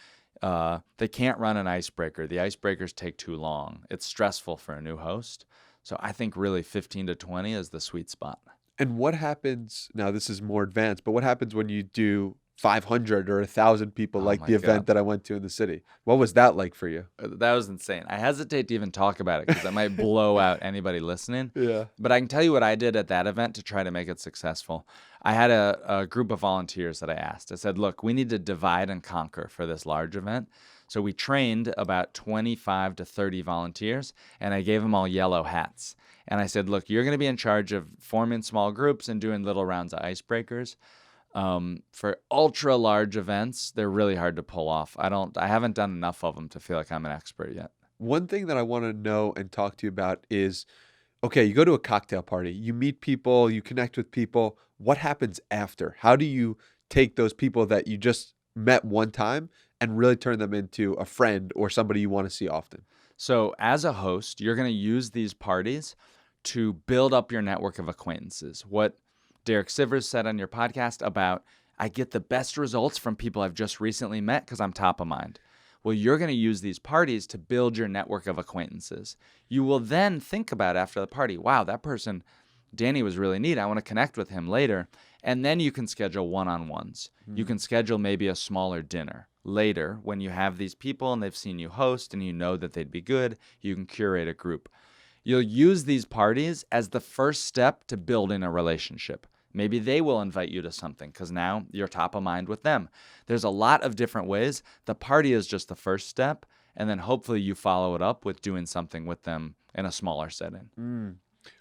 They can't run an icebreaker. The icebreakers take too long. It's stressful for a new host. So I think really 15 to 20 is the sweet spot. And what happens now? This is more advanced, but what happens when you do 500 or 1,000 people, Oh like my the event God. that I went to in the city? What was that like for you? That was insane. I hesitate to even talk about it because that might blow out anybody listening. Yeah. But I can tell you what I did at that event to try to make it successful. I had a group of volunteers that I asked. I said, look, we need to divide and conquer for this large event. So we trained about 25 to 30 volunteers, and I gave them all yellow hats. And I said, look, you're going to be in charge of forming small groups and doing little rounds of icebreakers. For ultra large events, they're really hard to pull off. I haven't done enough of them to feel like I'm an expert yet. One thing that I want to know and talk to you about is, okay, you go to a cocktail party, you meet people, you connect with people. What happens after? How do you take those people that you just met one time and really turn them into a friend or somebody you want to see often? So as a host, you're going to use these parties to build up your network of acquaintances. What Derek Sivers said on your podcast about, I get the best results from people I've just recently met because I'm top of mind. Well, you're going to use these parties to build your network of acquaintances. You will then think about after the party, wow, that person, Danny, was really neat. I want to connect with him later. And then you can schedule one-on-ones. You can schedule maybe a smaller dinner. Later, when you have these people and they've seen you host and you know that they'd be good, you can curate a group. You'll use these parties as the first step to building a relationship. Maybe they will invite you to something because now you're top of mind with them. There's a lot of different ways. The party is just the first step, and then hopefully you follow it up with doing something with them in a smaller setting.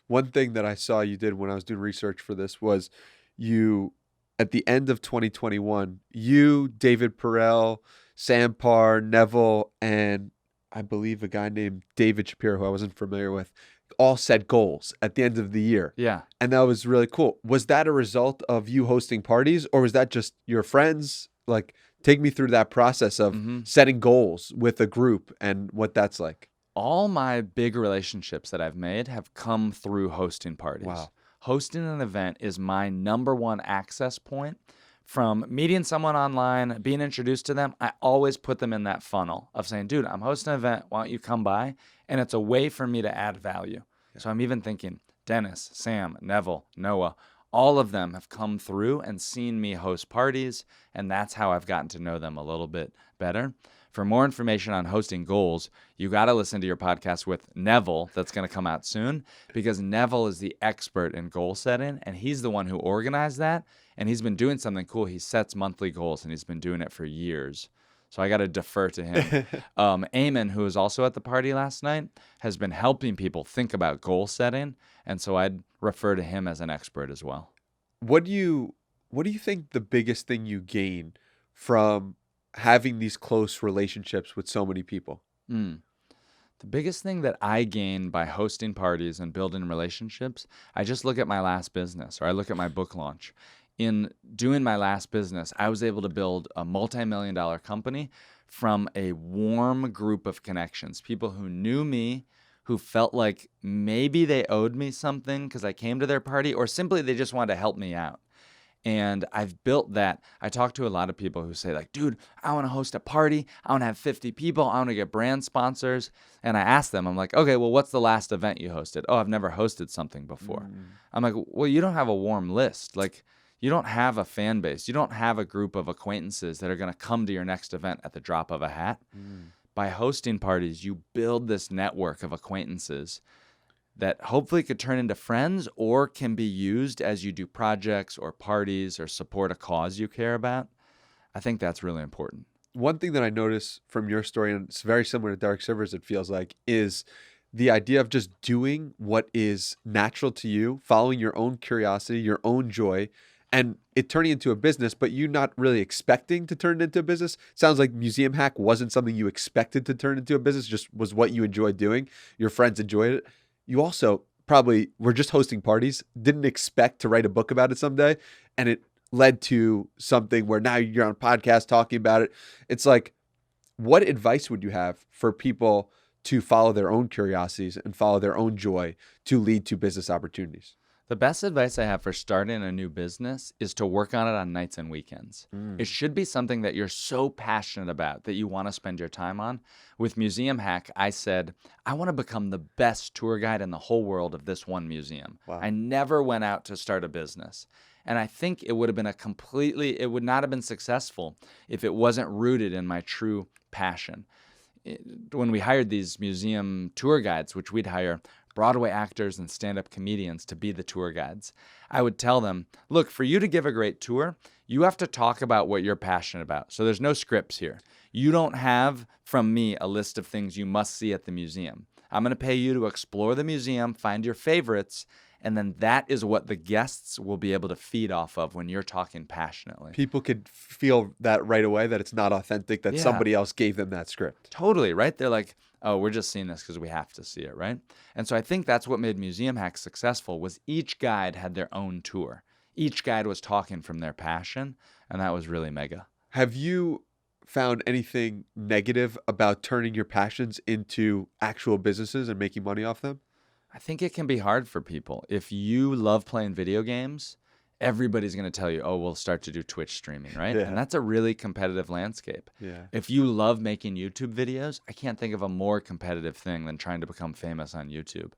One thing that I saw you did when I was doing research for this was you, at the end of 2021, you, David Perel, Sam Parr, Neville, and I believe a guy named David Shapiro, who I wasn't familiar with, all set goals at the end of the year. Yeah. And that was really cool. Was that a result of you hosting parties, or was that just your friends? Like, take me through that process of setting goals with a group and what that's like. All my big relationships that I've made have come through hosting parties. Wow. Hosting an event is my number one access point. From meeting someone online, being introduced to them, I always put them in that funnel of saying, dude, I'm hosting an event. Why don't you come by? And it's a way for me to add value. Yeah. So I'm even thinking Dennis, Sam, Neville, Noah, all of them have come through and seen me host parties. And that's how I've gotten to know them a little bit better. For more information on hosting goals, you got to listen to your podcast with Neville that's going to come out soon, because Neville is the expert in goal setting, and he's the one who organized that, and he's been doing something cool. He sets monthly goals, and he's been doing it for years. So I got to defer to him. Eamon, who was also at the party last night, has been helping people think about goal setting, and so I'd refer to him as an expert as well. What do you think the biggest thing you gain from having these close relationships with so many people? The biggest thing that I gain by hosting parties and building relationships, I just look at my last business, or I look at my book launch. In doing my last business, I was able to build a multi-million-dollar company from a warm group of connections, people who knew me, who felt like maybe they owed me something because I came to their party, or simply they just wanted to help me out. And I've built that. I talk to a lot of people who say, like, dude, I want to host a party. I want to have 50 people. I want to get brand sponsors. And I ask them, I'm like, okay, well, what's the last event you hosted? Oh, I've never hosted something before. I'm like, well, you don't have a warm list. Like, you don't have a fan base. You don't have a group of acquaintances that are going to come to your next event at the drop of a hat. By hosting parties, you build this network of acquaintances that hopefully could turn into friends or can be used as you do projects or parties or support a cause you care about. I think that's really important. One thing that I notice from your story, and it's very similar to Derek Sivers, it feels like, is the idea of just doing what is natural to you, following your own curiosity, your own joy, and it turning into a business, but you not really expecting to turn it into a business. Sounds like Museum Hack wasn't something you expected to turn into a business, just was what you enjoyed doing. Your friends enjoyed it. You also probably were just hosting parties, didn't expect to write a book about it someday, and it led to something where now you're on a podcast talking about it. It's like, what advice would you have for people to follow their own curiosities and follow their own joy to lead to business opportunities? The best advice I have for starting a new business is to work on it on nights and weekends. It should be something that you're so passionate about that you want to spend your time on. With Museum Hack, I said, I want to become the best tour guide in the whole world of this one museum. Wow. I never went out to start a business. And I think it would not have been successful if it wasn't rooted in my true passion. When we hired these museum tour guides, which we'd hire Broadway actors and stand-up comedians to be the tour guides, I would tell them, look, for you to give a great tour, you have to talk about what you're passionate about. So there's no scripts here. You don't have from me a list of things you must see at the museum. I'm going to pay you to explore the museum, find your favorites, and then that is what the guests will be able to feed off of when you're talking passionately. People could feel that right away, that it's not authentic, that Yeah. somebody else gave them that script. Totally, right? They're like, oh, we're just seeing this because we have to see it, right? And so I think that's what made Museum Hack successful, was each guide had their own tour. Each guide was talking from their passion, and that was really mega. Have you found anything negative about turning your passions into actual businesses and making money off them? I think it can be hard for people. If you love playing video games, everybody's going to tell you, oh, we'll start to do Twitch streaming, right? Yeah. And that's a really competitive landscape. Yeah. If you love making YouTube videos, I can't think of a more competitive thing than trying to become famous on YouTube.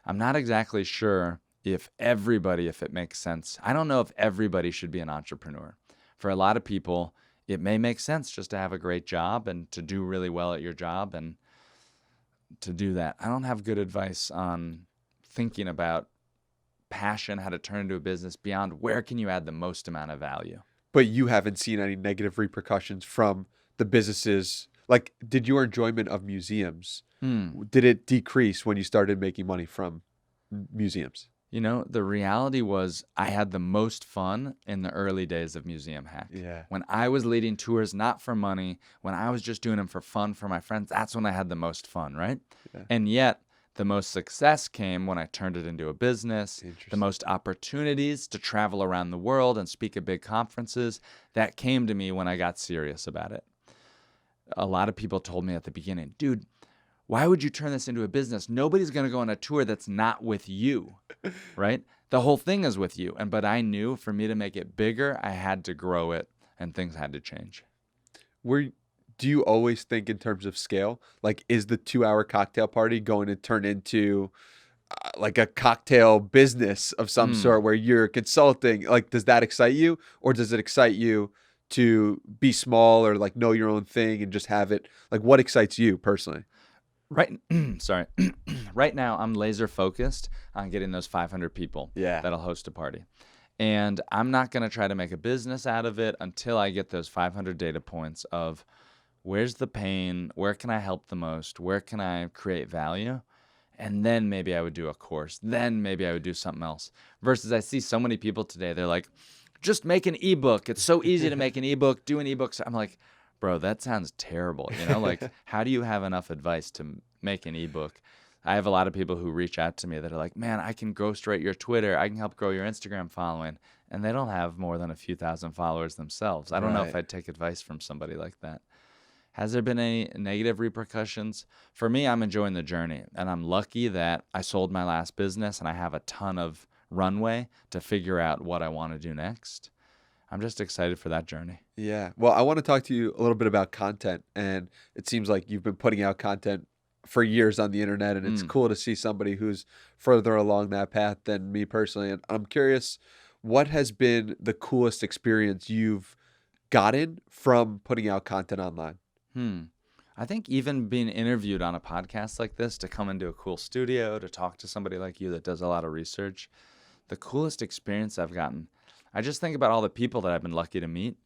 I'm not exactly sure if it makes sense. I don't know if everybody should be an entrepreneur. For a lot of people, it may make sense just to have a great job and to do really well at your job and to do that. I don't have good advice on thinking about passion, how to turn into a business beyond where can you add the most amount of value. But you haven't seen any negative repercussions from the businesses. Like, did your enjoyment of museums, did it decrease when you started making money from museums? You know, the reality was I had the most fun in the early days of Museum Hack. Yeah. When I was leading tours, not for money, when I was just doing them for fun for my friends, that's when I had the most fun, right? Yeah. And yet, the most success came when I turned it into a business. The most opportunities to travel around the world and speak at big conferences, that came to me when I got serious about it. A lot of people told me at the beginning, dude, why would you turn this into a business? Nobody's going to go on a tour that's not with you, right? The whole thing is with you. But I knew for me to make it bigger, I had to grow it and things had to change. Do you always think in terms of scale? Like, is the 2-hour cocktail party going to turn into like a cocktail business of some sort where you're consulting? Like, does that excite you, or does it excite you to be small or like know your own thing and just have it? Like, what excites you personally? Right now, I'm laser focused on getting those 500 people that'll host a party. And I'm not going to try to make a business out of it until I get those 500 data points of where's the pain, where can I help the most, where can I create value? And then maybe I would do a course. Then maybe I would do something else. Versus I see so many people today, they're like, just make an ebook. It's so easy to make an ebook, do an ebook. So I'm like, bro, that sounds terrible. You know, like, how do you have enough advice to make an ebook? I have a lot of people who reach out to me that are like, man, I can ghostwrite your Twitter. I can help grow your Instagram following. And they don't have more than a few thousand followers themselves. I don't know if I'd take advice from somebody like that. Has there been any negative repercussions? For me, I'm enjoying the journey. And I'm lucky that I sold my last business and I have a ton of runway to figure out what I want to do next. I'm just excited for that journey. Yeah. Well, I want to talk to you a little bit about content. And it seems like you've been putting out content for years on the internet. And it's cool to see somebody who's further along that path than me personally. And I'm curious, what has been the coolest experience you've gotten from putting out content online? I think even being interviewed on a podcast like this, to come into a cool studio, to talk to somebody like you that does a lot of research, the coolest experience I've gotten. I just think about all the people that I've been lucky to meet,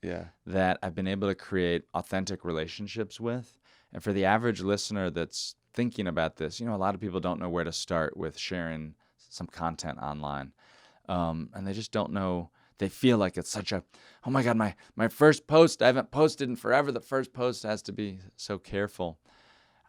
that I've been able to create authentic relationships with. And for the average listener that's thinking about this, you know, a lot of people don't know where to start with sharing some content online. And they just don't know. They feel like it's such a, oh my God, my first post, I haven't posted in forever. The first post has to be so careful.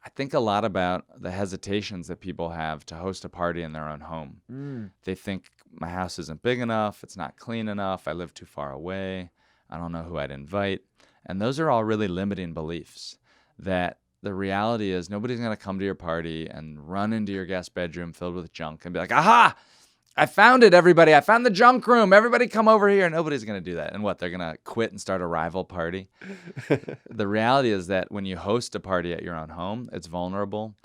I think a lot about the hesitations that people have to host a party in their own home. They think my house isn't big enough, it's not clean enough, I live too far away, I don't know who I'd invite. And those are all really limiting beliefs, that the reality is nobody's going to come to your party and run into your guest bedroom filled with junk and be like, aha, I found it, everybody. I found the junk room. Everybody come over here. Nobody's going to do that. And what? They're going to quit and start a rival party? The reality is that when you host a party at your own home, it's vulnerable.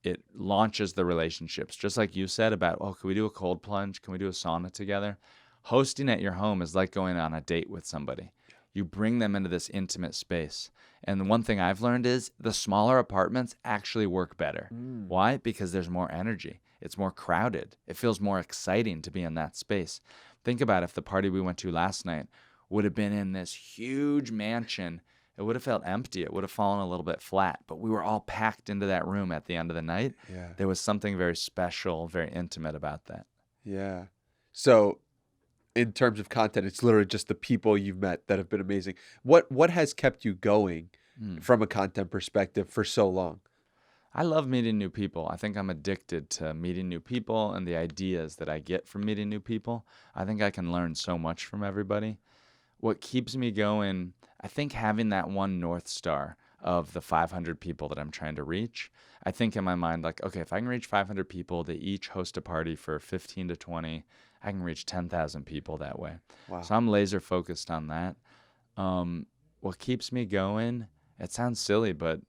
It launches the relationships. Just like you said about, oh, can we do a cold plunge? Can we do a sauna together? Hosting at your home is like going on a date with somebody. You bring them into this intimate space. And the one thing I've learned is the smaller apartments actually work better. Why? Because there's more energy. It's more crowded. It feels more exciting to be in that space. Think about if the party we went to last night would have been in this huge mansion. It would have felt empty. It would have fallen a little bit flat. But we were all packed into that room at the end of the night. Yeah. There was something very special, very intimate about that. Yeah. So in terms of content, it's literally just the people you've met that have been amazing. What has kept you going from a content perspective for so long? I love meeting new people. I think I'm addicted to meeting new people and the ideas that I get from meeting new people. I think I can learn so much from everybody. What keeps me going, I think having that one North Star of the 500 people that I'm trying to reach. I think in my mind, like, okay, if I can reach 500 people, they each host a party for 15 to 20, I can reach 10,000 people that way. Wow. So I'm laser focused on that. What keeps me going, it sounds silly, but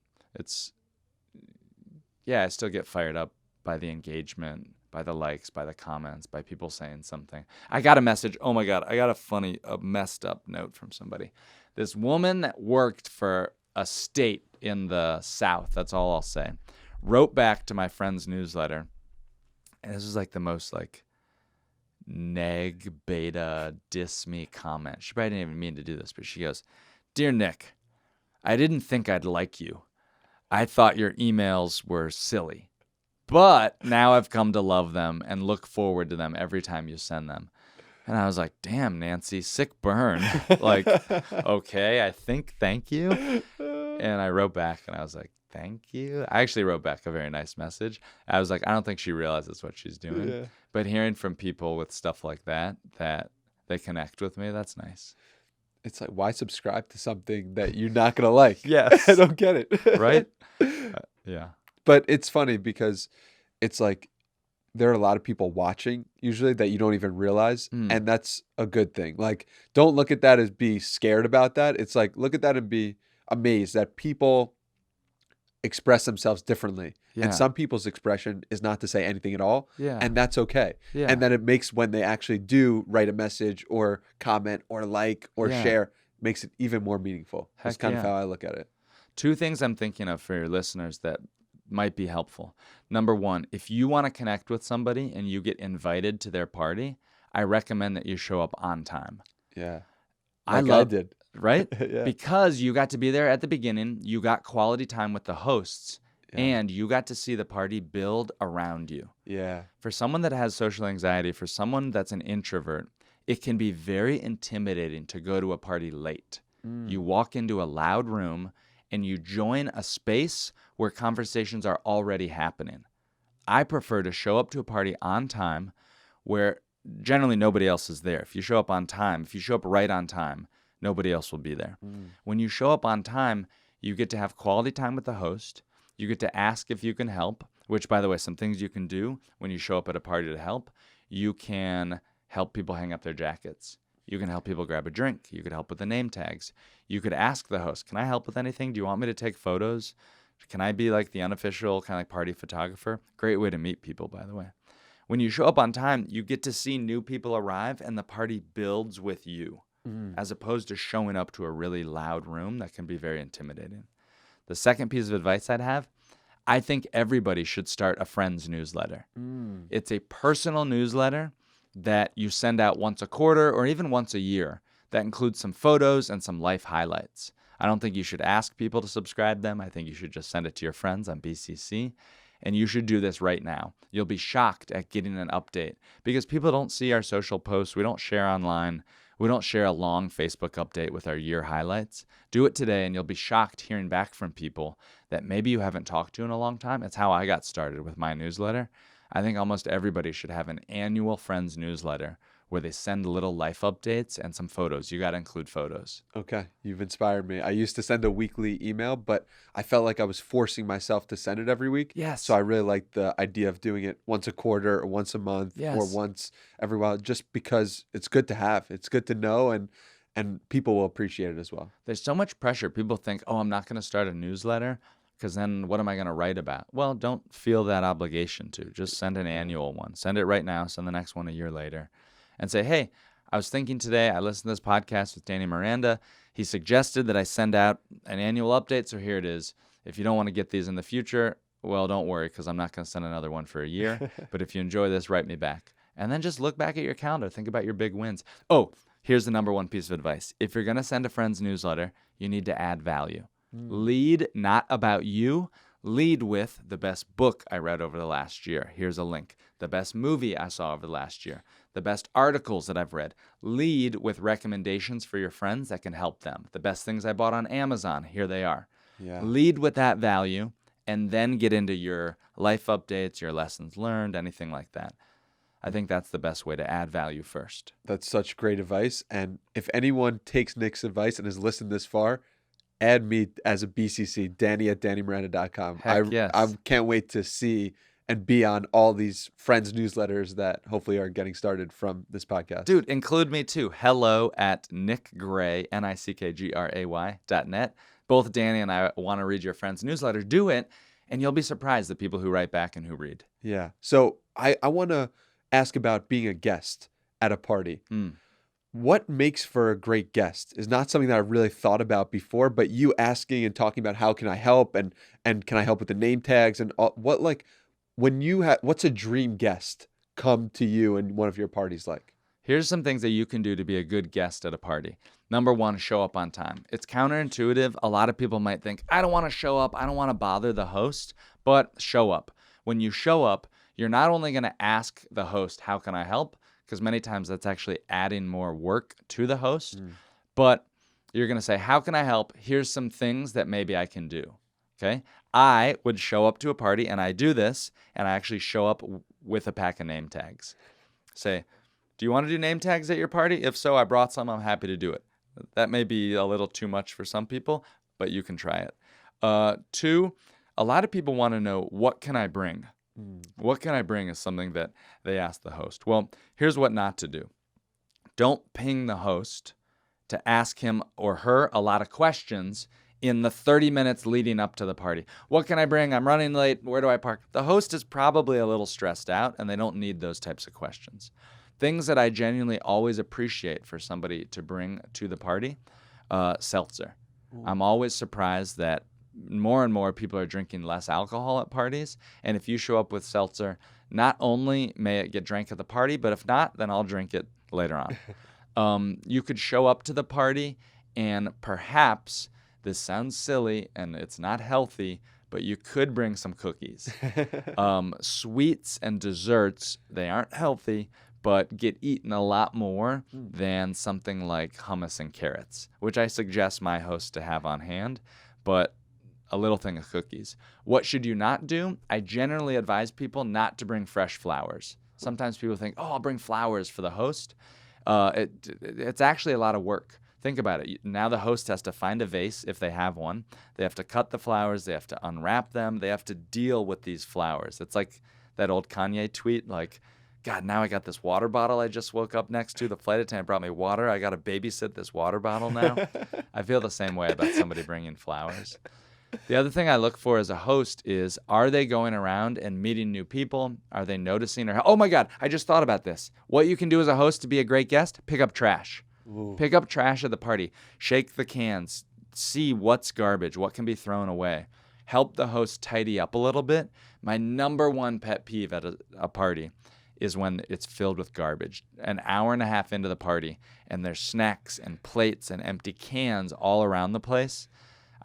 I still get fired up by the engagement, by the likes, by the comments, by people saying something. I got a message. Oh my God, I got a messed up note from somebody. This woman that worked for a state in the South, that's all I'll say, wrote back to my friend's newsletter. And this was like the most like neg, beta, diss me comment. She probably didn't even mean to do this, but she goes, "Dear Nick, I didn't think I'd like you. I thought your emails were silly, but now I've come to love them and look forward to them every time you send them." And I was like, damn, Nancy, sick burn. Like, okay, I think thank you. And I wrote back and I was like, thank you. I actually wrote back a very nice message. I was like, I don't think she realizes what she's doing. Yeah. But hearing from people with stuff like that they connect with me, that's nice. It's like, why subscribe to something that you're not going to like? Yes. I don't get it. Right? Yeah. But it's funny because it's like there are a lot of people watching usually that you don't even realize. And that's a good thing. Like, don't look at that as be scared about that. It's like, look at that and be amazed that people express themselves differently. Yeah. And some people's expression is not to say anything at all. Yeah. And that's okay. Yeah. And then it makes when they actually do write a message or comment or like or share, makes it even more meaningful. That's kind of how I look at it. Two things I'm thinking of for your listeners that might be helpful. Number one, if you want to connect with somebody and you get invited to their party, I recommend that you show up on time. Yeah. Like I did. Right? Yeah. Because you got to be there at the beginning, you got quality time with the hosts, and you got to see the party build around you. Yeah. For someone that has social anxiety, for someone that's an introvert, it can be very intimidating to go to a party late. You walk into a loud room and you join a space where conversations are already happening. I prefer to show up to a party on time where generally nobody else is there. If you show up on time, if you show up right on time, nobody else will be there. When you show up on time, you get to have quality time with the host. You get to ask if you can help, which, by the way, some things you can do when you show up at a party to help. You can help people hang up their jackets. You can help people grab a drink. You could help with the name tags. You could ask the host, can I help with anything? Do you want me to take photos? Can I be like the unofficial kind of like party photographer? Great way to meet people, by the way. When you show up on time, you get to see new people arrive and the party builds with you, as opposed to showing up to a really loud room that can be very intimidating. The second piece of advice I'd have, I think everybody should start a friends newsletter. It's a personal newsletter that you send out once a quarter or even once a year that includes some photos and some life highlights. I don't think you should ask people to subscribe them. I think you should just send it to your friends on BCC. And you should do this right now. You'll be shocked at getting an update because people don't see our social posts. We don't share online. We don't share a long Facebook update with our year highlights. Do it today and you'll be shocked hearing back from people that maybe you haven't talked to in a long time. It's how I got started with my newsletter. I think almost everybody should have an annual friends newsletter where they send little life updates and some photos. You got to include photos. Okay, you've inspired me. I used to send a weekly email, but I felt like I was forcing myself to send it every week. Yes. So I really like the idea of doing it once a quarter or once a month or Yes. once every while, just because it's good to have. It's good to know, and people will appreciate it as well. There's so much pressure. People think, oh, I'm not going to start a newsletter because then what am I going to write about? Well, don't feel that obligation to. Just send an annual one. Send it right now. Send the next one a year later. And say, hey, I was thinking today, I listened to this podcast with Danny Miranda. He suggested that I send out an annual update, so here it is. If you don't want to get these in the future, well, don't worry, because I'm not going to send another one for a year. But if you enjoy this, write me back. And then just look back at your calendar. Think about your big wins. Oh, here's the number one piece of advice. If you're going to send a friend's newsletter, you need to add value. Lead not about you. Lead with the best book I read over the last year. Here's a link. The best movie I saw over the last year. The best articles that I've read. Lead with recommendations for your friends that can help them. The best things I bought on Amazon. Here they are. Yeah. Lead with that value and then get into your life updates, your lessons learned, anything like that. I think that's the best way to add value first. That's such great advice. And if anyone takes Nick's advice and has listened this far, add me as a BCC, Danny@DannyMiranda.com. Heck yes. I can't wait to see and be on all these friends newsletters that hopefully are getting started from this podcast. Dude, include me too. hello@nickgray, NICKGRAY.net. Both Danny and I want to read your friend's newsletter. Do it, and you'll be surprised the people who write back and who read. Yeah. So I want to ask about being a guest at a party. What makes for a great guest is not something that I've really thought about before, but you asking and talking about how can I help and can I help with the name tags and all, what, like, when you have, what's a dream guest come to you in one of your parties like? Here's some things that you can do to be a good guest at a party. Number one, show up on time. It's counterintuitive. A lot of people might think, I don't want to show up. I don't want to bother the host, but show up. When you show up, you're not only going to ask the host, how can I help? Because many times that's actually adding more work to the host, but you're going to say, how can I help? Here's some things that maybe I can do. Okay. I would show up to a party, and I do this, and I actually show up with a pack of name tags. Say, do you want to do name tags at your party? If so, I brought some. I'm happy to do it. That may be a little too much for some people, but you can try it. Two, a lot of people want to know, what can I bring? What can I bring is something that they ask the host. Well, here's what not to do. Don't ping the host to ask him or her a lot of questions in the 30 minutes leading up to the party. What can I bring? I'm running late. Where do I park? The host is probably a little stressed out, and they don't need those types of questions. Things that I genuinely always appreciate for somebody to bring to the party, seltzer. I'm always surprised that more and more people are drinking less alcohol at parties. And if you show up with seltzer, not only may it get drank at the party, but if not, then I'll drink it later on. You could show up to the party and perhaps, this sounds silly and it's not healthy, but you could bring some cookies. Sweets and desserts, they aren't healthy, but get eaten a lot more than something like hummus and carrots, which I suggest my host to have on hand. But a little thing of cookies. What should you not do? I generally advise people not to bring fresh flowers. Sometimes people think, oh, I'll bring flowers for the host. It's actually a lot of work. Think about it. Now the host has to find a vase if they have one. They have to cut the flowers. They have to unwrap them. They have to deal with these flowers. It's like that old Kanye tweet, like, God, now I got this water bottle I just woke up next to. The flight attendant brought me water. I got to babysit this water bottle now. I feel the same way about somebody bringing flowers. The other thing I look for as a host is, are they going around and meeting new people? Are they noticing? Or, oh my God, I just thought about this. What you can do as a host to be a great guest, pick up trash. Ooh. Pick up trash at the party. Shake the cans. See what's garbage, what can be thrown away. Help the host tidy up a little bit. My number one pet peeve at a party is when it's filled with garbage. An hour and a half into the party, and there's snacks and plates and empty cans all around the place.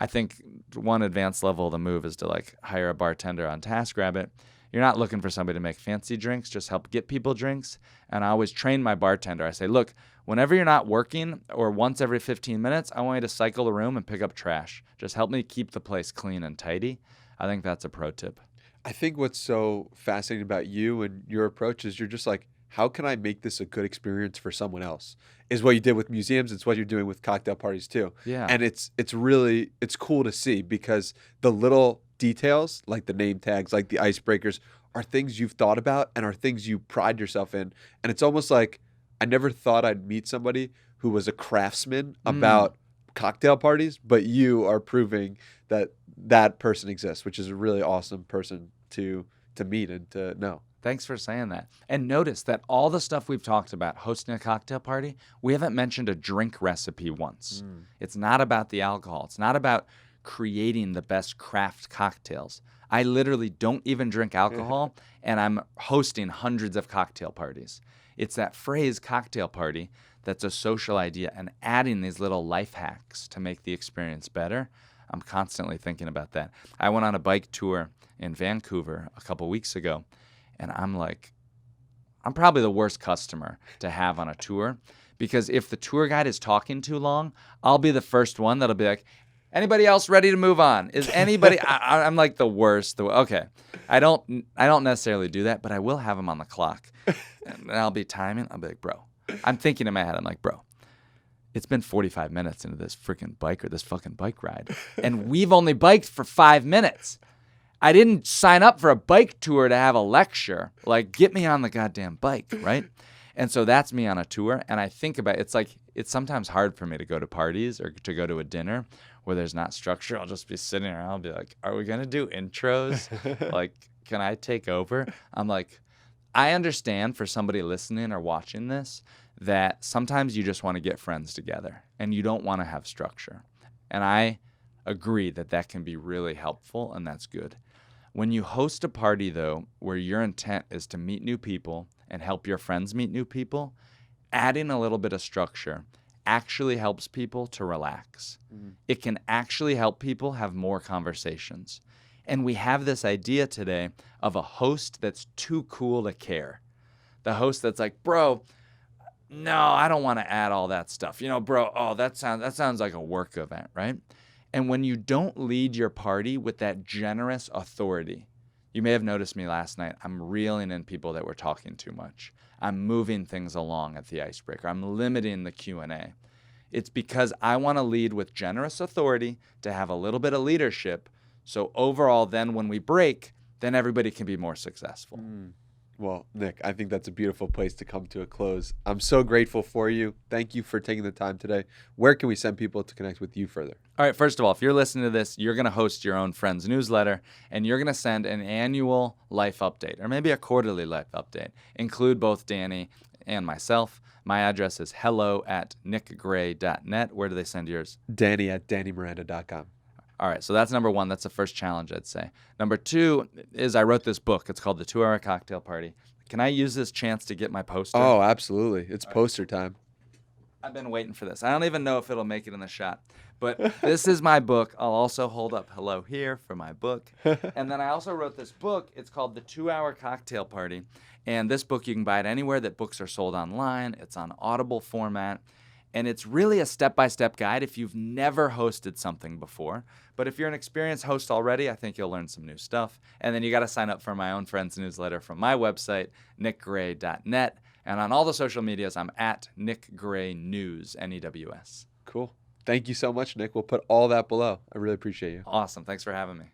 I think one advanced level of the move is to hire a bartender on TaskRabbit. You're not looking for somebody to make fancy drinks, just help get people drinks. And I always train my bartender. I say, look, whenever you're not working or once every 15 minutes, I want you to cycle the room and pick up trash. Just help me keep the place clean and tidy. I think that's a pro tip. I think what's so fascinating about you and your approach is you're just like, how can I make this a good experience for someone else? Is what you did with museums. It's what you're doing with cocktail parties too. Yeah. And it's really, it's cool to see because the little details, like the name tags, like the icebreakers, are things you've thought about and are things you pride yourself in. And it's almost like I never thought I'd meet somebody who was a craftsman about cocktail parties, but you are proving that that person exists, which is a really awesome person to meet and to know. Thanks for saying that. And notice that all the stuff we've talked about, hosting a cocktail party, we haven't mentioned a drink recipe once. It's not about the alcohol. It's not about creating the best craft cocktails. I literally don't even drink alcohol, and I'm hosting hundreds of cocktail parties. It's that phrase cocktail party that's a social idea, and adding these little life hacks to make the experience better. I'm constantly thinking about that. I went on a bike tour in Vancouver a couple weeks ago, and I'm like, I'm probably the worst customer to have on a tour, because if the tour guide is talking too long, I'll be the first one that'll be like, anybody else ready to move on? Is anybody? I'm like the worst. Okay, I don't necessarily do that, but I will have them on the clock, and I'll be timing. I'll be like, bro, I'm thinking in my head, I'm like, bro, it's been 45 minutes into this fucking bike ride, and we've only biked for 5 minutes. I didn't sign up for a bike tour to have a lecture. Like, get me on the goddamn bike, right? And so that's me on a tour. And I think about it's like, it's sometimes hard for me to go to parties or to go to a dinner where there's not structure. I'll just be sitting around. I'll be like, are we going to do intros? Like, can I take over? I'm like, I understand for somebody listening or watching this that sometimes you just want to get friends together and you don't want to have structure. And I agree that that can be really helpful, and that's good. When you host a party, though, where your intent is to meet new people and help your friends meet new people, adding a little bit of structure actually helps people to relax. It can actually help people have more conversations. And we have this idea today of a host that's too cool to care. The host that's like, bro, no, I don't want to add all that stuff. You know, bro, oh, that sounds like a work event, right? And when you don't lead your party with that generous authority, you may have noticed me last night, I'm reeling in people that were talking too much. I'm moving things along at the icebreaker. I'm limiting the Q&A. It's because I want to lead with generous authority to have a little bit of leadership. So overall, then when we break, then everybody can be more successful. Well, Nick, I think that's a beautiful place to come to a close. I'm so grateful for you. Thank you for taking the time today. Where can we send people to connect with you further? All right, first of all, if you're listening to this, you're going to host your own Friends newsletter, and you're going to send an annual life update or maybe a quarterly life update. Include both Danny and myself. My address is hello@nickgray.net. Where do they send yours? Danny@DannyMiranda.com. All right, so that's number one. That's the first challenge, I'd say. Number two is I wrote this book. It's called The 2-Hour Cocktail Party. Can I use this chance to get my poster? Oh, absolutely. It's poster time. I've been waiting for this. I don't even know if it'll make it in the shot. But this is my book. I'll also hold up hello here for my book. And then I also wrote this book. It's called The 2-Hour Cocktail Party. And this book, you can buy it anywhere that books are sold online. It's on Audible format. And it's really a step-by-step guide if you've never hosted something before. But if you're an experienced host already, I think you'll learn some new stuff. And then you got to sign up for my own Friends newsletter from my website, nickgray.net. And on all the social medias, I'm at Nick Gray News, News. Cool. Thank you so much, Nick. We'll put all that below. I really appreciate you. Awesome. Thanks for having me.